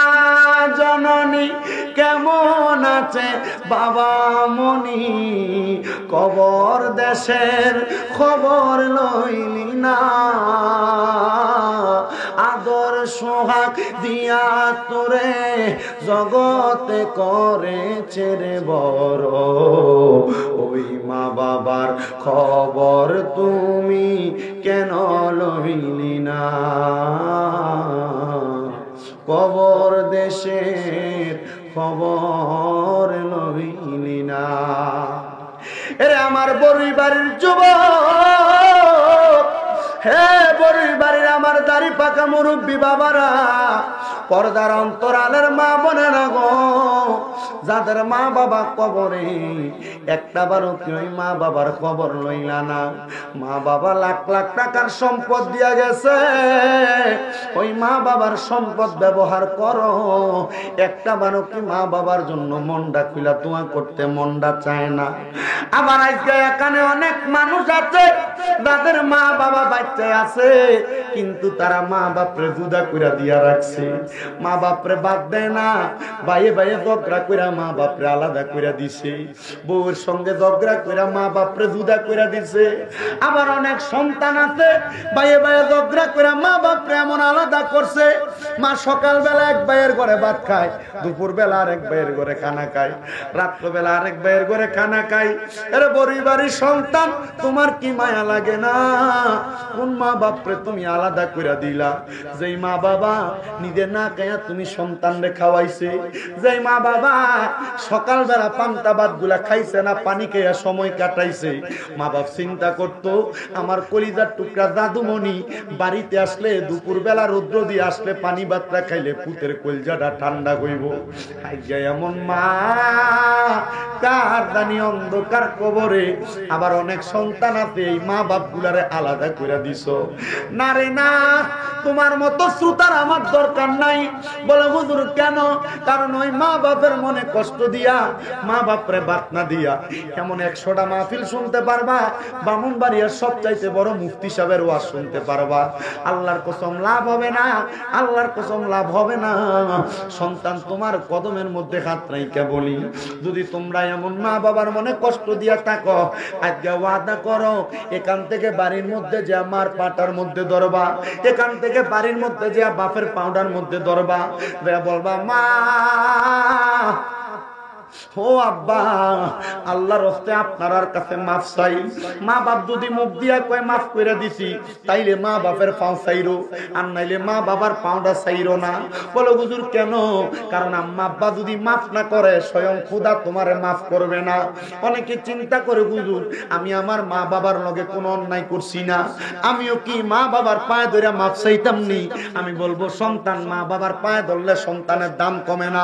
জননী, কেমন আছে বাবা মনি, কবর দেশের খবর লইলি না, আদর সোহাগ দিয়া তোরে জগতে করেছে রে বড়, ওই মা বাবার খবর তুমি কেন লইলি না, কবর দেশের খবর লইলি না। এরে আমার বড়ুই বাড়ির যুবক, হে বড়ুই বাড়ির আমার দাড়ি পাকা মুরব্বী বাবারা, পর্দার অন্তরালের মা বোনেরা গো, যাদের মা বাবা কবরে একটা বারও কি ওই মা বাবার খবর লইলা না? মা বাবা লাখ লাখ টাকার সম্পদ দিয়া গেছে, ওই মা বাবার সম্পদ ব্যবহার করো, একটা বারও কি মা বাবার জন্য মনটা খুলা দোয়া করতে মনটা চায় না? আবার আজকে এখানে অনেক মানুষ আছে যাদের মা বাবা বাচ্চা আছে, কিন্তু তারা মা বাপরে জুদা কইরা দিয়া রাখছে, মা বাপরে বাদ দেয় না, বাইয়ে বাইয়ে ঝগড়া কইরা মা বাপরে আলাদা কইরা দিছে, বউয়ের সঙ্গে ঝগড়া কইরা মা বাপরে জুদা কইরা দিছে। আবার অনেক সন্তান আছে বাইয়ে বাইয়ে ঝগড়া কইরা মা বাপরে এমন আলাদা করছে, মা সকালবেলা এক ভাইয়ের ঘরে ভাত খায়, দুপুর বেলা আরেক ভাইয়ের ঘরে খানা খায়, রাত্রবেলা আরেক ভাইয়ের ঘরে খানা খায়। এর বড়ুই বাড়ির সন্তান, তোমার কি মায়া লাগে না? কোন মা বাপরে তুমি আলাদা কইরা দিলা? যেই মা বাবা নিজে না খায়া তুমি সন্তানরে খাওয়াইছে, যেই মা বাবা সকালবেলা পান্তা ভাত গুলা খাইছে না, পানি খেয়ে সময় কাটাইছে। মা বাপ চিন্তা করতো আমার কলিজার টুকরা দাদুমণি বাড়িতে আসলে দুপুরবেলা রৌদ্র দিয়ে আসলে পানি ভাতটা খাইলে পুতের কলিজাটা ঠান্ডা হইব। আজ্ঞা এমন মা কার জানি অন্ধকার কবরে আবার অনেক সন্তান আছে এই মা বাপ গুলারে আলাদা করে দিছ। না রে না, তোমার মতো শ্রোতার আমার দরকার নাই। বলে হুজুর কেন? কারণ ওই মা বাপের মনে কষ্ট দিয়া, মা বাপরে বাত না দিয়া এমন 100টা মাহফিল শুনতে পারবা, ব্রাহ্মণবাড়িয়ার সবচাইতে বড় মুফতি সাহেবের ওয়াজ শুনতে পারবা। আল্লাহর কসম লাভ হবে না, আল্লাহর কসম লাভ হবে না। সন্তান তোমার কদমের মধ্যে হাত রাইখা বলি, যদি তোমরা এমন মা বাবার মনে কষ্ট দিয়া থাকো, আজকে ওয়াদা করো এখান থেকে বাড়ির মধ্যে যে আমার পাটার মধ্যে ধরবা, এখান থেকে বাড়ির মধ্যে যে বাপের পাউডার মধ্যে ধরবা, বলবা মা ও আব্বা আল্লাহর রাস্তায় আপনার কাছে মাফ চাই। মা বাপ যদি মুখ দিয়া কয় মাফ করে দিছি, তাইলে মা বাপের পাও চাইরো, আর নাইলে মা বাবার পাউডার চাইরো না। বলো হুজুর কেন? কারণ আম্মা আব্বা যদি মাফ না করে স্বয়ং খোদা তোমারে মাফ করবে না। অনেকে চিন্তা করে হুজুর আমি আমার মা বাবার লগে কোনো অন্যায় করছি না, আমিও কি মা বাবার পায়ে ধরে মাফ চাইতাম নি? আমি বলবো সন্তান মা বাবার পায়ে ধরলে সন্তানের দাম কমে না।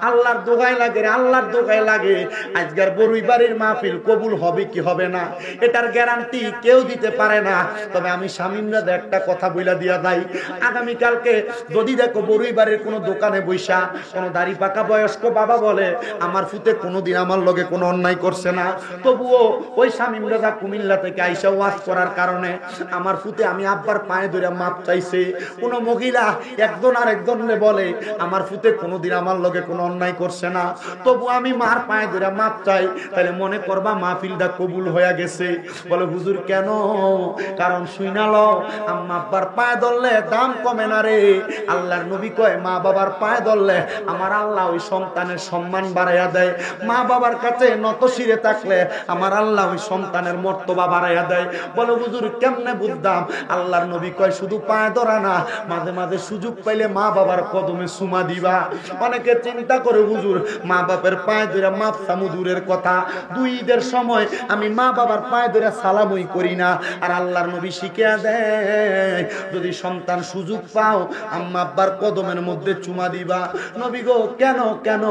আল্লাহর দোহাই লাগে, আল্লাহর দোহাই লাগে, আজকের বড়ুই বাড়ির মাহফিল কবুল হবে কি হবে না এটার গ্যারান্টি কেউ দিতে পারে না। তবে আমি শামিমরা একটা কথা বইলা দিয়া যাই, আগামী কালকে যদি দেখো বড়ুই বাড়ির কোনো দোকানে বইসা কোনো দাড়ি পাকা বয়স্ক বাবা বলে আমার ফুতে কোনোদিন আমার লগে কোনো অন্যায় করছে না, তবুও ওই শামিমরা কুমিল্লা থেকে আইসা ওয়াজ করার কারণে আমার ফুতে আমি আব্বার পায়ে ধরে মাপ চাইছে, কোনো মহিলা একজন আর একজনে বলে আমার ফুতে কোনোদিন আমার লগে কোনো অন্যায় করছে না, তবু আমি মার পায়ে ধরে মাপ চাই, তাহলে মনে করবা মাহফিলটা কবুল হয়ে গেছে। বলে হুজুর কেন? কারণ শুইনালো আম্মা আব্বার পায়ে ধরলে দাম কমে না রে। আল্লাহর নবী কয় মা বাবার পায়ে ধরলে আমার আল্লাহ ওই সন্তানের সম্মান বাড়াইয়া দেয়, মা বাবার কাছে নত শিরে থাকলে আমার আল্লাহ ওই সন্তানের মর্তবা বাড়াইয়া দেয়। বলে হুজুর কেমনে বুঝতাম? আল্লাহর নবী কয় শুধু পায়ে ধরা না, মাঝে মাঝে সুযোগ পাইলে মা বাবার কদমে সুমা দিবা। অনেকে চিন্তা করে হুজুর মা বাপের পায়ে ধরে মাপ চামু দূরের কথা, দুই ঈদের সময় আমি মা বাবার পায়ে ধরে সালামই করি না। আর আল্লাহর নবী শিখিয়ে দেয় যদি সন্তান সুযোগ পাও আম্মা আব্বার কদমের মধ্যে চুমা দিবা। নবী গো কেন কেন?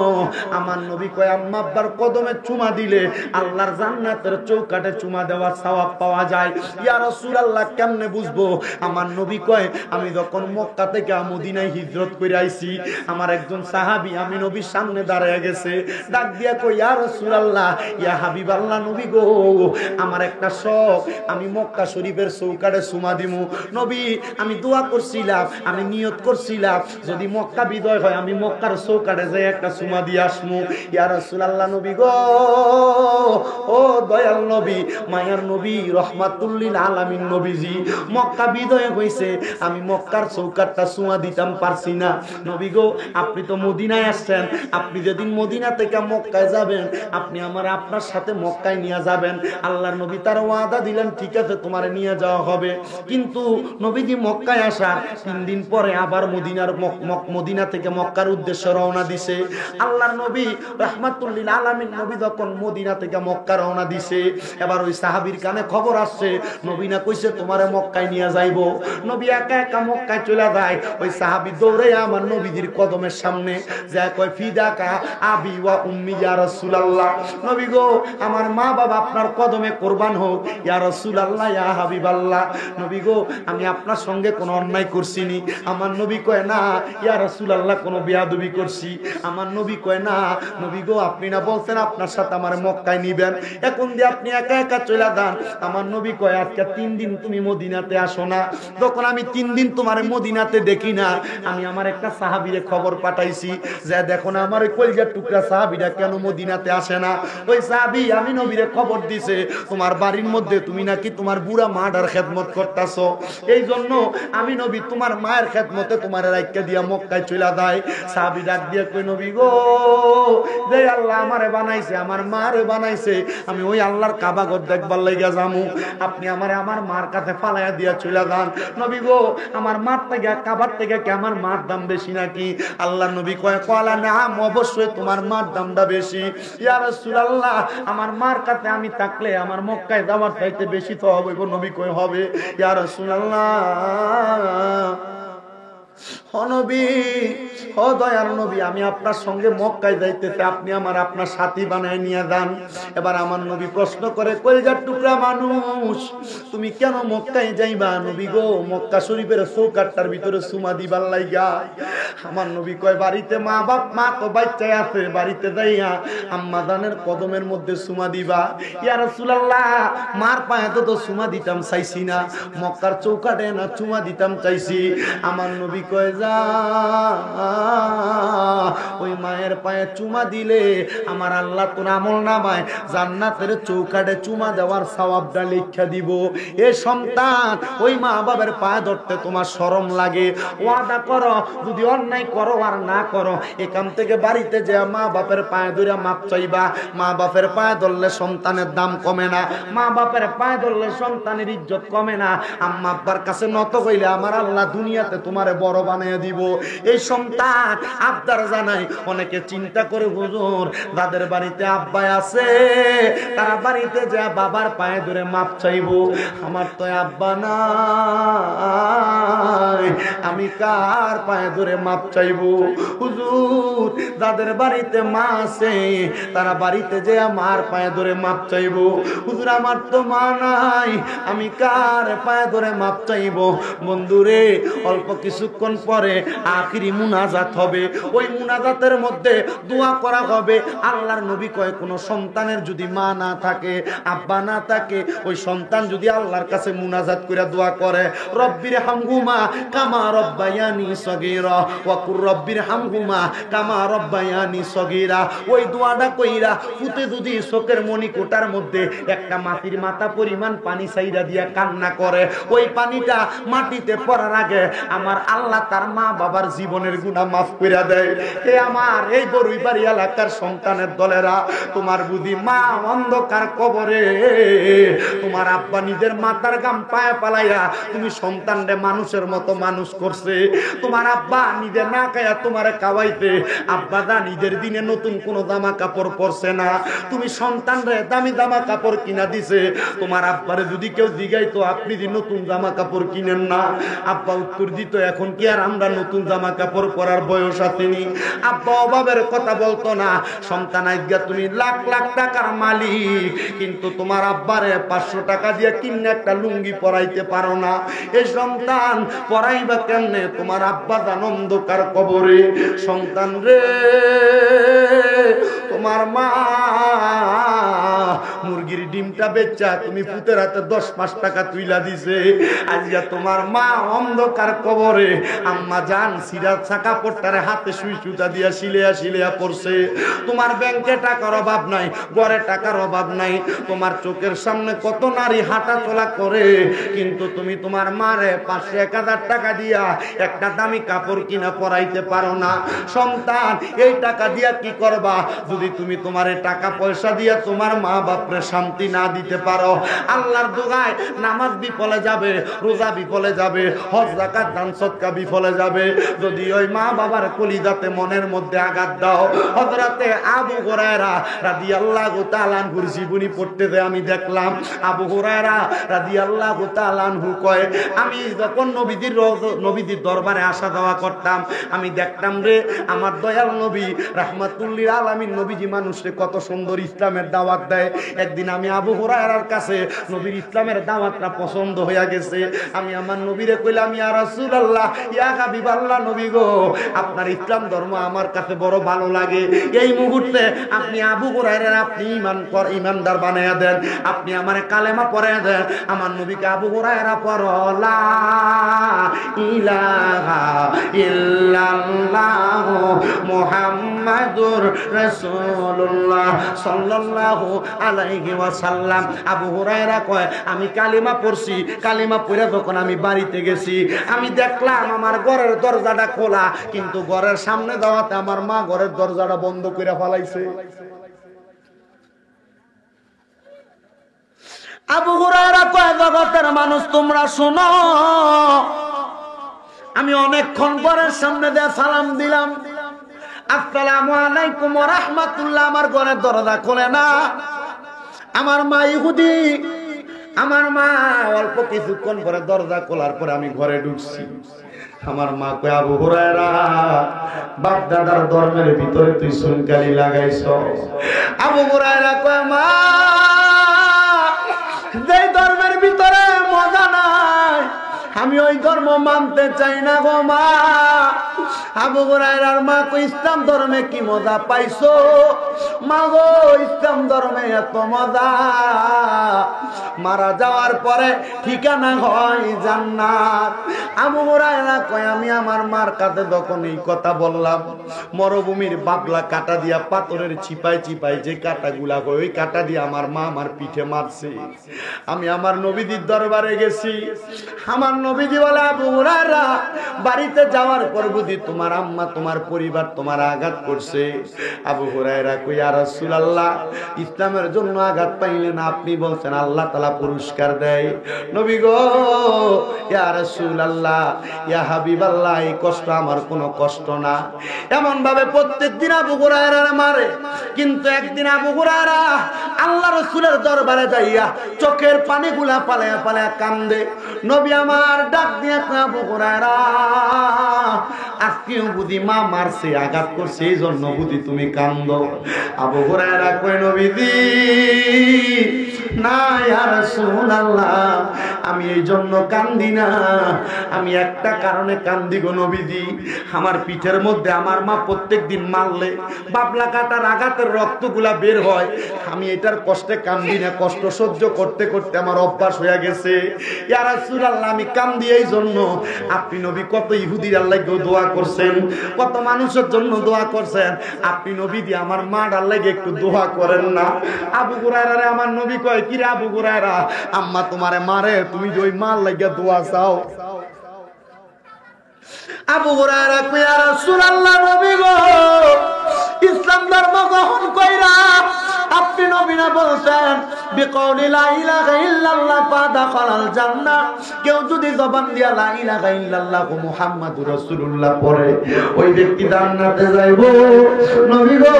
আমার নবী কয় আম্মা আব্বার কদমে চুমা দিলে আল্লাহর জান্নাতের চৌকাঠে চুমা দেওয়ার সওয়াব পাওয়া যায়। ইয়া রাসূলুল্লাহ কেমনে বুঝবো? আমার নবী কয় আমি যখন মক্কা থেকে মদিনায় হিজরত করে আইছি, আমার একজন সাহাবী আমি নবীর সামনে দাঁড়ায় গেছে, ডাক দিয়া কই ইয়া রাসূলুল্লাহ ইয়া হাবিবাল্লাহ নবী গো আমার একটা শখ, আমি মক্কা শরীফের চৌকাঠে চুমা দিমু। নবী আমি দোয়া করছিলাম, আমি নিয়ত করছিলাম যদি মক্কা বিজয় হয় আমি মক্কার চৌকাঠে যাই একটা চুমা দিয়ে আসমু। ইয়া রাসূলুল্লাহ নবী গো, ও দয়াল নবী, মায়ার নবী, রহমাতুল লিল আলামিন নবীজি, মক্কা বিজয় হইছে আমি মক্কার চৌকাঠটা চুমা দিতাম পারছি না। নবী গো আপনি তো মদিনায় আসছেন, আপনি যেদিন মদিনা থেকে মক্কায় যাবেন আপনি আমার আপনার সাথে মক্কায় নিয়ে যাবেন। আল্লাহর নবী তার ওয়াদা দিলেন ঠিক আছে তোমারে নিয়ে যাওয়া হবে। কিন্তু নবীজি মক্কায় আসা 3 দিন পরে আবার মদিনা থেকে মক্কার উদ্দেশ্যে রওনা দিছে। আল্লাহর নবী রাহমাতুল লিল আলামিন নবী যখন মদিনা থেকে মক্কা রওনা দিছে, এবার ওই সাহাবীর কানে খবর আসছে নবী না কইছে তোমারে মক্কায় নিয়ে যাইবো। নবী একা একা মক্কায় চলে যায়, ওই সাহাবী দৌড়ে আমার নবীজির কদমের সামনে যায় কয় ফিদাকা আবি ওয়া উম্মি ইয়া রাসূলুল্লাহ, নবী গো আমার মা বাবা আপনার কদমে কুরবান হোক। ইয়া রাসূলুল্লাহ ইয়া হাবিবাল্লাহ, নবী গো আমি আপনার সঙ্গে কোনো অন্যায় করছি নি। আমার নবী কয় না ইয়া রাসূলুল্লাহ কোনো বেয়াদবি করছি। আমার নবী কয় না নবী গো আপনি না বলছেন আপনার সাথে আমার মক্কায় নিবেন, এখন দিয়ে আপনি একা একা চলে যান। আমার নবী কয় আজকে 3 দিন তুমি মদিনাতে আসো না, যখন আমি 3 দিন তোমার মদিনাতে দেখি না, আমি আমার একটা সাহাবীরে খবর পাঠাইছি যে দেখো না আমার ওই কলিজার টুকরা সাহাবীরা কেন মদিনাতে আসে না। ওই সাহাবী আমি নবীরে খবর দিছে তোমার বাড়ির মধ্যে তুমি নাকি তোমার বুড়া মাটার খেদমত করতেছো, এই জন্য আমি নবী তোমার মায়ের খেদমতে তোমার রাইখা দিয়া মক্কায় চলে যায়। সাহাবী ডাক দিয়া কই নবী গো যে আল্লাহ আমারে বানাইছে আমার মারে বানাইছে, আমি ওই আল্লাহর কাবা ঘর দেখবার লাগা যামু, আপনি আমারে আমার মার কাছে ফালাইয়া দিয়া চলে যান। নবী গো আমার মার থেকে কাবার থেকে কি আমার মার দাম বেশি নাকি? আল্লাহর নবী কয় কলা নাম অবশ্যই তোমার মার দাম দামটা বেশি। ইয়া রাসূলুল্লাহ, আমার মার কাছে আমি থাকলে আমার মক্কায় যাওয়ার চাইতে বেশি তো হবে গো নবী। কই হবে? ইয়া রাসূলুল্লাহ, ও নবী, ও দয়ার নবী, আমি আপনার সঙ্গে মক্কায় যাইতেছি, আপনি আমার আপনার সাথী বানায় নিয়ে যান। এবার আমার নবী প্রশ্ন করে, কলিজার টুকরা মানুষ, তুমি কেন মক্কায় যাইবা নবী গো? মক্কা শরীফের চৌকাটটার ভিতরে চুমা দিবার লাইগা। আমার নবী কয়, বাড়িতে মা বাপ, মা তো বাচ্চায় আছে, বাড়িতে যাইয়া আম্মা জানের কদমের মধ্যে চুমা দিবা। ইয়া রাসূলুল্লাহ, মার পায়ে তো চুমা দিতাম চাইছি না, মক্কার চৌকাটে না চুমা দিতাম চাইছি। আমার নবী কয়, যা ওই মায়ের পায়ে চুমা দিলে আমার আল্লাহ তোর আমলনামায় জান্নাতের চৌকাটে চুমা দেওয়ার সওয়াবটা লিখা দিব। এ সন্তান, ওই মা বাবার পায়ে ধরতে তোমার শরম লাগে? ওয়াদা করো, যদি অন্যায় করো আর না করো, এখান থেকে বাড়িতে যে মা বাপের পায়ে ধরে মাপ চাইবা। মা বাপের পায়ে ধরলে সন্তানের দাম কমে না, মা বাপের পায়ে ধরলে সন্তানের ইজ্জত কমে না। আম্মা আব্বার কাছে নত হইলে আমার আল্লাহ দুনিয়াতে তোমারে বড় বানিয়ে দিব। এই সন্তান আবদার জানাই। অনেকে চিন্তা করে, হুজুর যাদের বাড়িতে আব্বা আছে তারা বাড়িতে যা বাবার পায়ে ধরে মাপ চাইবো, আমার তো আব্বা নাই, আমি কার পায়ে ধরে মাপ চাইবো? হুজুর যাদের বাড়িতে মা আছে তারা বাড়িতে যে আমার পায়ে ধরে মাপ চাইবো। হুজুর আমার তো মা নাই, আমি কার পায়ে ধরে মাপ চাইবো? বন্ধুরে, অল্প কিছুক্ষণ পরে আখিরি মুনাজাত হবে। ওই মুনাজাতের মধ্যে দোয়া করা হবে। আল্লাহর নবী কয়, কোন সন্তানের যদি মা না থাকে, আব্বা না থাকে, ওই সন্তান যদি আল্লাহর কাছে মুনাজাত করে দোয়া করে, রব্বির হামহুমা কামা রব্বায়ানি সগীরা ওয়া কুর রব্বির হামহুমা কামা রব্বায়ানি সগীরা, ওই দোয়াটা কইরা ফুতে যদি চোখের মণিকোটার মধ্যে একটা মাটির মাথা পরিমাণ পানি ছাইরা দিয়া কান্না করে, ওই পানিটা মাটিতে পড়ার আগে আমার আল্লাহ তার মা বাবার জীবনের গুনাহ মাফ কইরা দেয়। এ আমার এই বরুইবাড়ি এলাকার সন্তানের দলেরা, তোমার বুঝি মা অন্ধকার কবরে, তোমার আব্বা নিজের মাথার গাম পায়ে পালাইয়া তুমি সন্তানরে মানুষের মতো মানুষ করছে। তোমার আব্বা নিজে না খায়া তোমারে খাওয়াইতে, আব্বা দা নিজের দিনে নতুন কোনো জামা কাপড় পরছে না, তুমি সন্তানরে দামি জামা কাপড় কিনা দিছে। তোমার আব্বারে যদি কেউ জিগাইতো, আপনি যে নতুন জামা কাপড় কিনেন না, আব্বা উত্তর দিত, এখন কি আর আমরা নতুন জামা কাপড় পরার বয়স আসেনি? আব্বা অভাবের কথা বলতো না। সন্তান আজ্ঞা তুমি লাখ লাখ টাকার মালিক, কিন্তু তোমার আব্বারে 500 টাকা দিয়ে কিনে একটা লুঙ্গি পরাইতে পারো না। এই সন্তান পরাইবা কেমনে? তোমার আব্বা জান অন্ধকার কবরে। সন্তান রে, তোমার মা মুরগির ডিমটা বেচা তুমি পুতের হাতে 10-5 টাকা তুইলা দিছে, আজকে তোমার মা অন্ধকার কবরে। আম্মা জান সিরাত ছাকা পট্টারে হাতে সুই সুতা দিয়া শিলেয়া শিলেয়া পড়ছে। তোমার ব্যাংকে টাকার অভাব নাই, ঘরে টাকার অভাব নাই, তোমার চোখের সামনে কত নারী হাঁটা চলা করে, কিন্তু তুমি তোমার মারে 500-1000 টাকা দিয়া একটা দামি কাপড় কিনা পরাইতে পারো না। সন্তান, এই টাকা দিয়া কি করবা যদি তুমি তোমারে টাকা পয়সা দিয়া তোমার মা বাপরে শান্তি না দিতে পারো? আল্লাহর দোহায় নামাজ বিফলে যাবে, রোজা বিফলে যাবে, হজ যাকাত দান সদকা বিফলে যাবে যদি ওই মা বাবার কলিজাতে মনের মধ্যে আঘাত দাও। হযরতে আবু হুরায়রা রাদিয়াল্লাহু তাআলা আনহুর জীবনী পড়তে যে আমি দেখলাম, আবু হুরায়রা রাদিয়াল্লাহু তাআলা আনহু কয়, আমি যখন নবীজির দরবারে আসা যাওয়া করতাম, আমি দেখতাম রে আমার দয়াল নবী রাহমাতুল লিল আলামিন নবীজি মানুষকে কত সুন্দর ইসলামের দাওয়াত দেয়। একদিন আমি আবু হুরায়রার কাছে নবীর ইসলামের দাওয়াতটা পছন্দ হয়ে গেছে। আমি আমার নবীরে কইলাম, ইয়া রাসূলুল্লাহ, ইয়া হাবিবাল্লাহ, নবী গো, আপনার ইসলাম ধর্ম আমার কাছে বড় ভালো লাগে। এই মুহূর্তে আপনি আবু হুরায়রা আপনি ঈমানদার বানায়া দেন, আপনি আমারে কালেমা পড়ায়া দেন। আমার নবীকে আবু হুরায়রা পড়ো, লা ইলাহা ইল্লাল্লাহ মুহাম্মাদুর রাসূলুল্লাহ সাল্লাল্লাহু আলাইহি ওয়াসাল্লাম। আবু হুরায়রা কয়, আমি কালিমা পড়ছি, কালিমা পড়ে যখন আমি বাড়িতে গেছি, আমি দেখলাম আমার ঘরের দরজাটা খোলা, কিন্তু ঘরের সামনে যাওয়াতে আমার মা ঘরের দরজাটা বন্ধ করে ফেলাইছে। আবু হুরায়রা কয়, জগতের মানুষ তোমরা শোনো, আমি অনেকক্ষণ ঘরের সামনে দিয়ে সালাম দিলাম, আসসালামু আলাইকুম ওয়া রাহমাতুল্লাহ, আমার ঘরের দরজা খোলে না। আমার মা ইহুদি, আমার মা অল্প কিছুক্ষণ পরে দরজা খোলার পরে আমি ঘরে ঢুকছি। আমার মা কয়, আবু হুরায়রা, বাপ দাদার ধর্মের ভিতরে তুই সুনকালি লাগাইছ। আবু হুরায়রা কয়, মা, যেই ধর্মের ভিতরে মজা নাই আমি ওই ধর্ম মানতে চাই না গো মা। আবু হুরায়রার মা কই, ইসলাম ধর্মে কি মজা পাইছো? মা গো, ইসলাম ধর্মে এত মজা, মারা যাওয়ার পরে ঠিকানা হয় জান্নাত। আবু হুরায়রা কয়, আমি আমার মার কাছে যখন এই কথা বললাম, মরুভূমির বাবলা কাটা দিয়া পাথরের চিপাই চিপাই যে কাটাগুলা হয়, ওই কাটা দিয়ে আমার মা আমার পিঠে মারছে। আমি আমার নবীজির দরবারে গেছি। আমার নবীজি বলে, আবু হুরায়রা, বাড়িতে যাওয়ার পর বুঝি তোমার আম্মা, তোমার পরিবার তোমার আঘাত করছে। আবু হুরায়রা কই, ইয়া রাসূলুল্লাহ, ইসলামের জন্য আঘাত পাইলেন, আপনি বলছেন আল্লাহ তাআলা পুরস্কার দেয়। নবী গো, ইয়া রাসূলুল্লাহ, ইয়া হাবিবাল্লাহ, এই কষ্ট আমার কোনো কষ্ট না। এমন ভাবে প্রত্যেকদিন আবু হুরায়রা মারে, কিন্তু একদিন আবু হুরায়রা আল্লাহ রাসূলের দরবারে যাইয়া চোখের পানিগুলা পালায়া পালায়া কান্দে। নবী আমার ডাক দিয়া কয়, আবু হুরায়রা, আজকেও বুঝি মা মারছে, আঘাত করছে, এই জন্য বুঝি তুমি কান্দো। আবু হুরায়রা কয়, নবীজি, না ইয়া রাসূলুল্লাহ, আমি এই জন্য কান্দি না, আমি একটা কারণে কান্দি গো নবীজি। আমার পিঠের মধ্যে আমার মা প্রত্যেকদিন মারলে বাবলা কাটার আঘাতের রক্তগুলা বের হয়, আমি এটার কষ্টে কান্দি না, কষ্ট সহ্য করতে করতে আমার অভ্যাস হয়ে গেছে। ইয়া রাসূলুল্লাহ, আমি কান্দি এই জন্য, আপনি নবী কত ইহুদির আল্লাহকে দোয়া করছেন, কত মানুষের জন্য দোয়া করছেন, আপনি নবী দিয়ে আমার মার আল্লাহকে একটু দোয়া করেন না। আবু হুরায়রা আমার নবী কয়, কি রে আবু হুরায়রা, আম্মা তোমারে মারে, তুমি যে ওই মার লাগে দোয়া চাও। আবু হুরায়রা কয়, ইয়া রাসূলুল্লাহ, নবী গো, ইসলাম ধর্ম গ্রহণ কইরা আপনি নবী না বলছেন, বিকৌলি লা ইলাহা ইল্লাল্লাহ ফাদাখালাল জান্নাহ, কেউ যদি জবান দিয়া লা ইলাহা ইল্লাল্লাহ মুহাম্মাদুর রাসূলুল্লাহ পড়ে, ওই ব্যক্তি জান্নাতে যাইবো। নবী গো,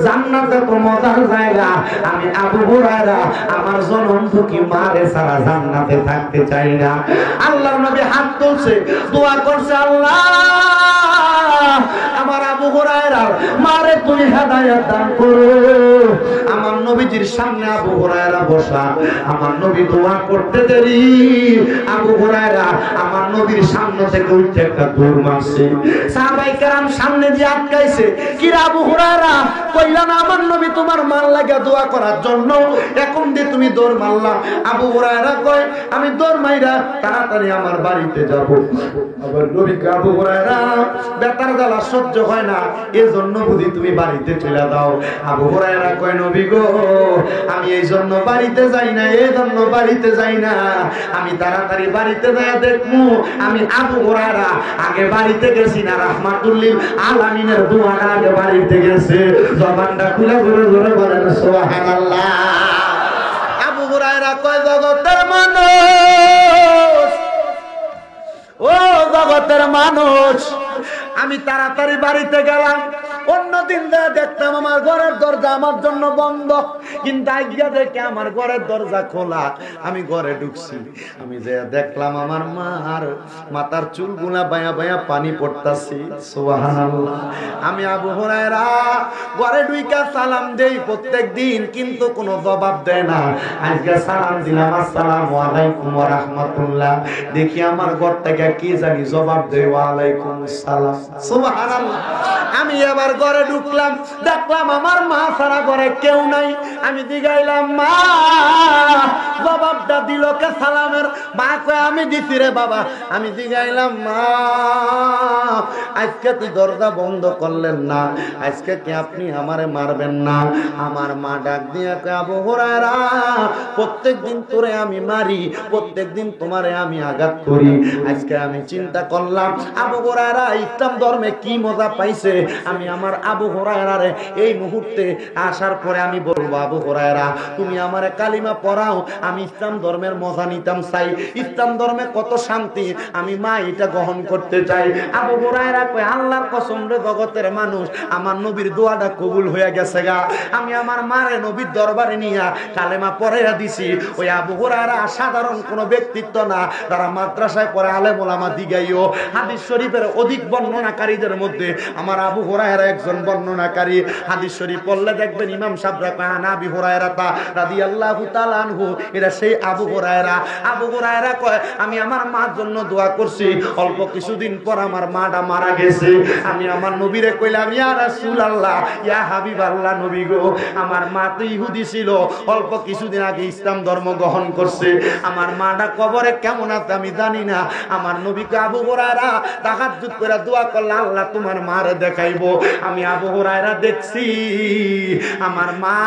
জান্নাতে তো মজার জায়গা, আমি আবু হুরায়রা আমার জনম দুঃখী মারে সারা জান্নাতে থাকতে চাই না। আল্লাহর নবী হাত তুলছে, দোয়া করছে, আল্লাহ আমার আবু হুরায়রার মারে তুমি হেদায়েত দান করো। আমার নবীজির সামনে আবু হুরায়রা বসা, আমার নবী দোয়া করতে দেরি, আবু হুরায়রা আমার নবীর সামনে থেকে উঠে একটা দৌড় মারছে। সাহাবায়ে কেরাম সামনে দিয়ে আটকাইছে, কি রে আবু হুরায়রা, কইলা না আমার নবী তোমার মার লাগা দোয়া করার জন্য, এখন দিয়ে তুমি দৌড় মারলা। আবু হুরায়রা কয়, আমি দৌড় মাইরা তাড়াতাড়ি আমার বাড়িতে যাব। আবার নবী আবু হুরায়রা, বেতার জ্বালা সহ্য হয় না, এজন্য বুঝি তুমি বাড়িতে চলে দাও। আবু হুরায়রা কয়, নবী গো, আমি এই জন্য বাড়িতে যাই না, এই জন্য বাড়িতে যাই না, আমি তাড়াতাড়ি বাড়িতে যাইয়া দেখমু আমি আবু হুরায়রা আগে বাড়িতে গেছি না রাহমাতুল লিল আলামিনের দোয়াটা আগে বাড়িতে গেছে। জবানটা খুলে জোরে জোরে বলেন সুবহানাল্লাহ। আবু হুরায়রা কয়, জগতের মানুষ, ও জগতের মানুষ, আমি তাড়াতাড়ি বাড়িতে গেলাম। অন্যদিন দেখতাম আমার ঘরের দরজা আমার জন্য বন্ধ, কিন্তু আজকে দেখে আমার ঘরের দরজা খোলা। আমি ঘরে ঢুকছি, আমি যে দেখলাম আমার মার মাথার চুলগুলা বায়া বায়া পানি পড়তাছে। সুবহানাল্লাহ। আমি আবু হুরায়রা ঘরে ঢুইকা সালাম দেই প্রত্যেক দিন, কিন্তু কোনো জবাব দেয় না। আজকে সালাম দিলাম, আসসালামু আলাইকুম ওয়া রাহমাতুল্লাহ, দেখি আমার ঘর থেকে কি জানি জবাব দেয়, ওয়া আলাইকুম আসসালাম। সুবহানাল্লাহ। আমি এবার ঘরে ঢুকলাম, দেখলাম আমার মা ছাড়া ঘরে কেউ নাই। আমি জিগাইলাম, মা, জবাবটা দিল কে সালামের? মা কয়, আমি দিছি রে বাবা। আমি জিগাইলাম, মা, আজকে তুই দরজা বন্ধ করলেন না, আজকে কি আপনি আপনি আমারে মারবেন না। আমার মা ডাক দিয়ে কয় আবু হুরায়রা প্রত্যেকদিন তোরে আমি মারি, প্রত্যেকদিন তোমারে আমি আঘাত করি, আজকে আমি চিন্তা করলাম আবু হুরায়রা ইসলাম ধর্মে কি মজা পাইছে। আমি আমার আবু হুরায়রারে এই মুহূর্তে আসার পরে আমি বলবো আবু হুরায়রা তুমি আমারে কালিমা পড়াও, আমি ইসলাম ধর্মের মজা নিতাম চাই, ইসলাম ধর্মে কত শান্তি, আমি মা এটা গ্রহণ করতে চাই। আবু হুরায়রা কয় আল্লাহর কসম রে জগতের মানুষ, আমার নবীর দোয়াটা কবুল হয়ে গেছে গা। আমি আমার মারে নবীর দরবারে নিয়া কালেমা পড়াইয়া দিছি। ওই আবু হুরায়রা সাধারণ কোন ব্যক্তিত্ব না, তারা মাদ্রাসায় পড়ে আলেম ওলামা দিগাইও। হাদিস শরীফের অধিক বর্ণনাকারীদের মধ্যে আমার আবু হুরায়রা একজন বর্ণনাকারী। হাদিস শরীফ পড়লে দেখবেন ইমাম সাহেবরা কয় আন আবি হুরায়রা রাদিয়াল্লাহু তাআলা আনহু, এটা সেই আবু হুরায়রা। আবু হুরায়রা কয় আমি আমার মার জন্য দোয়া করছি, অল্প কিছুদিন পর আমার মাটা মারা গেছে। আমি আমার নবীরে কইলাম ইয়া রাসূলুল্লাহ ইয়া হাবিবাল্লাহ, নবী গো আমার মা তো ইহুদি ছিল, অল্প কিছুদিন আগে ইসলাম ধর্ম গ্রহণ করছে, আমার মাটা কবরে কেমন আছে আমি জানি না। আমার নবীকে আবু হুরায়রা তাহাজ্জুদ করে দোয়া করলে আল্লাহ তোমার মারে দেখাইবো। আমি আবু হুরায়রা দেখছি আমার মা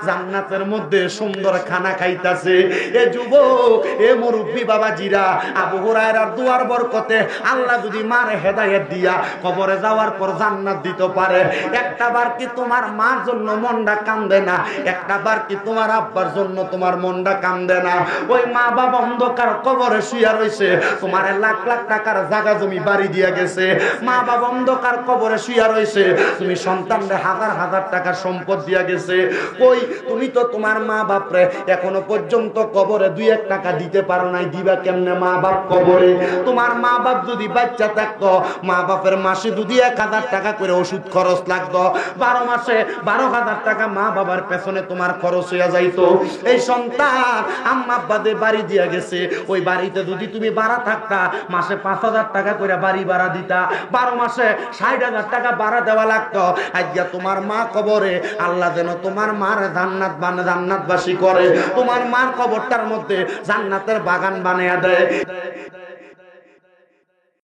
জান্নাতের মধ্যে সুন্দর খানা খাইতাছে। এ যুবক এ মুরব্বী বাবাজিরা, আবু হুরায়রার দুয়ার বরকতে আল্লাহ যদি মারে হেদায়েত দিয়া কবরে যাওয়ার পর জান্নাত দিতে পারে, একটা বার কি তোমার মার জন্য মনটা কান্দে না? একটা বার কি তোমার আব্বার জন্য তোমার মনটা কান্দে না? ওই মা বাবা অন্ধকার কবরে শুয়া রইছে, তোমার লাখ লাখ টাকার জায়গা জমি বাড়ি দিয়া গেছে, মা বাবা অন্ধকার কবরে শুয়া রইছে, তুমি সন্তানরে হাজার হাজার টাকার সম্পদ দিয়া গেছে। কই তুমি তো তোমার মা বাপরে এখনো পর্যন্ত কবরে 2-1 টাকা দিতে পারো নাই, দিবা কেমনে মা বাপ কবরে? তোমার মা বাপ যদি বাচ্চা থাকতো, মা বাপের মাসে যদি 1000 টাকা করে ওষুধ খরচ লাগতো, 12 মাসে 12,000 টাকা মা বাবার পেছনে তোমার খরচ হইয়া যাইতো। এই সন্তান আম্মা আব্বাদে বাড়ি দিয়া গেছে, ওই বাড়িতে যদি তুমি ভাড়া থাকতা, মাসে 5,000 টাকা করে বাড়ি ভাড়া দিতা, 12 মাসে 60,000 টাকা ভাড়া দেওয়া লাগতো। আজকে তোমার মা কবরে, আল্লাহ যেন তোমার মার জান্নাতবাসী করে, তোমার মার কবরটার মধ্যে জান্নাতের বাগান বানিয়ে দেয়।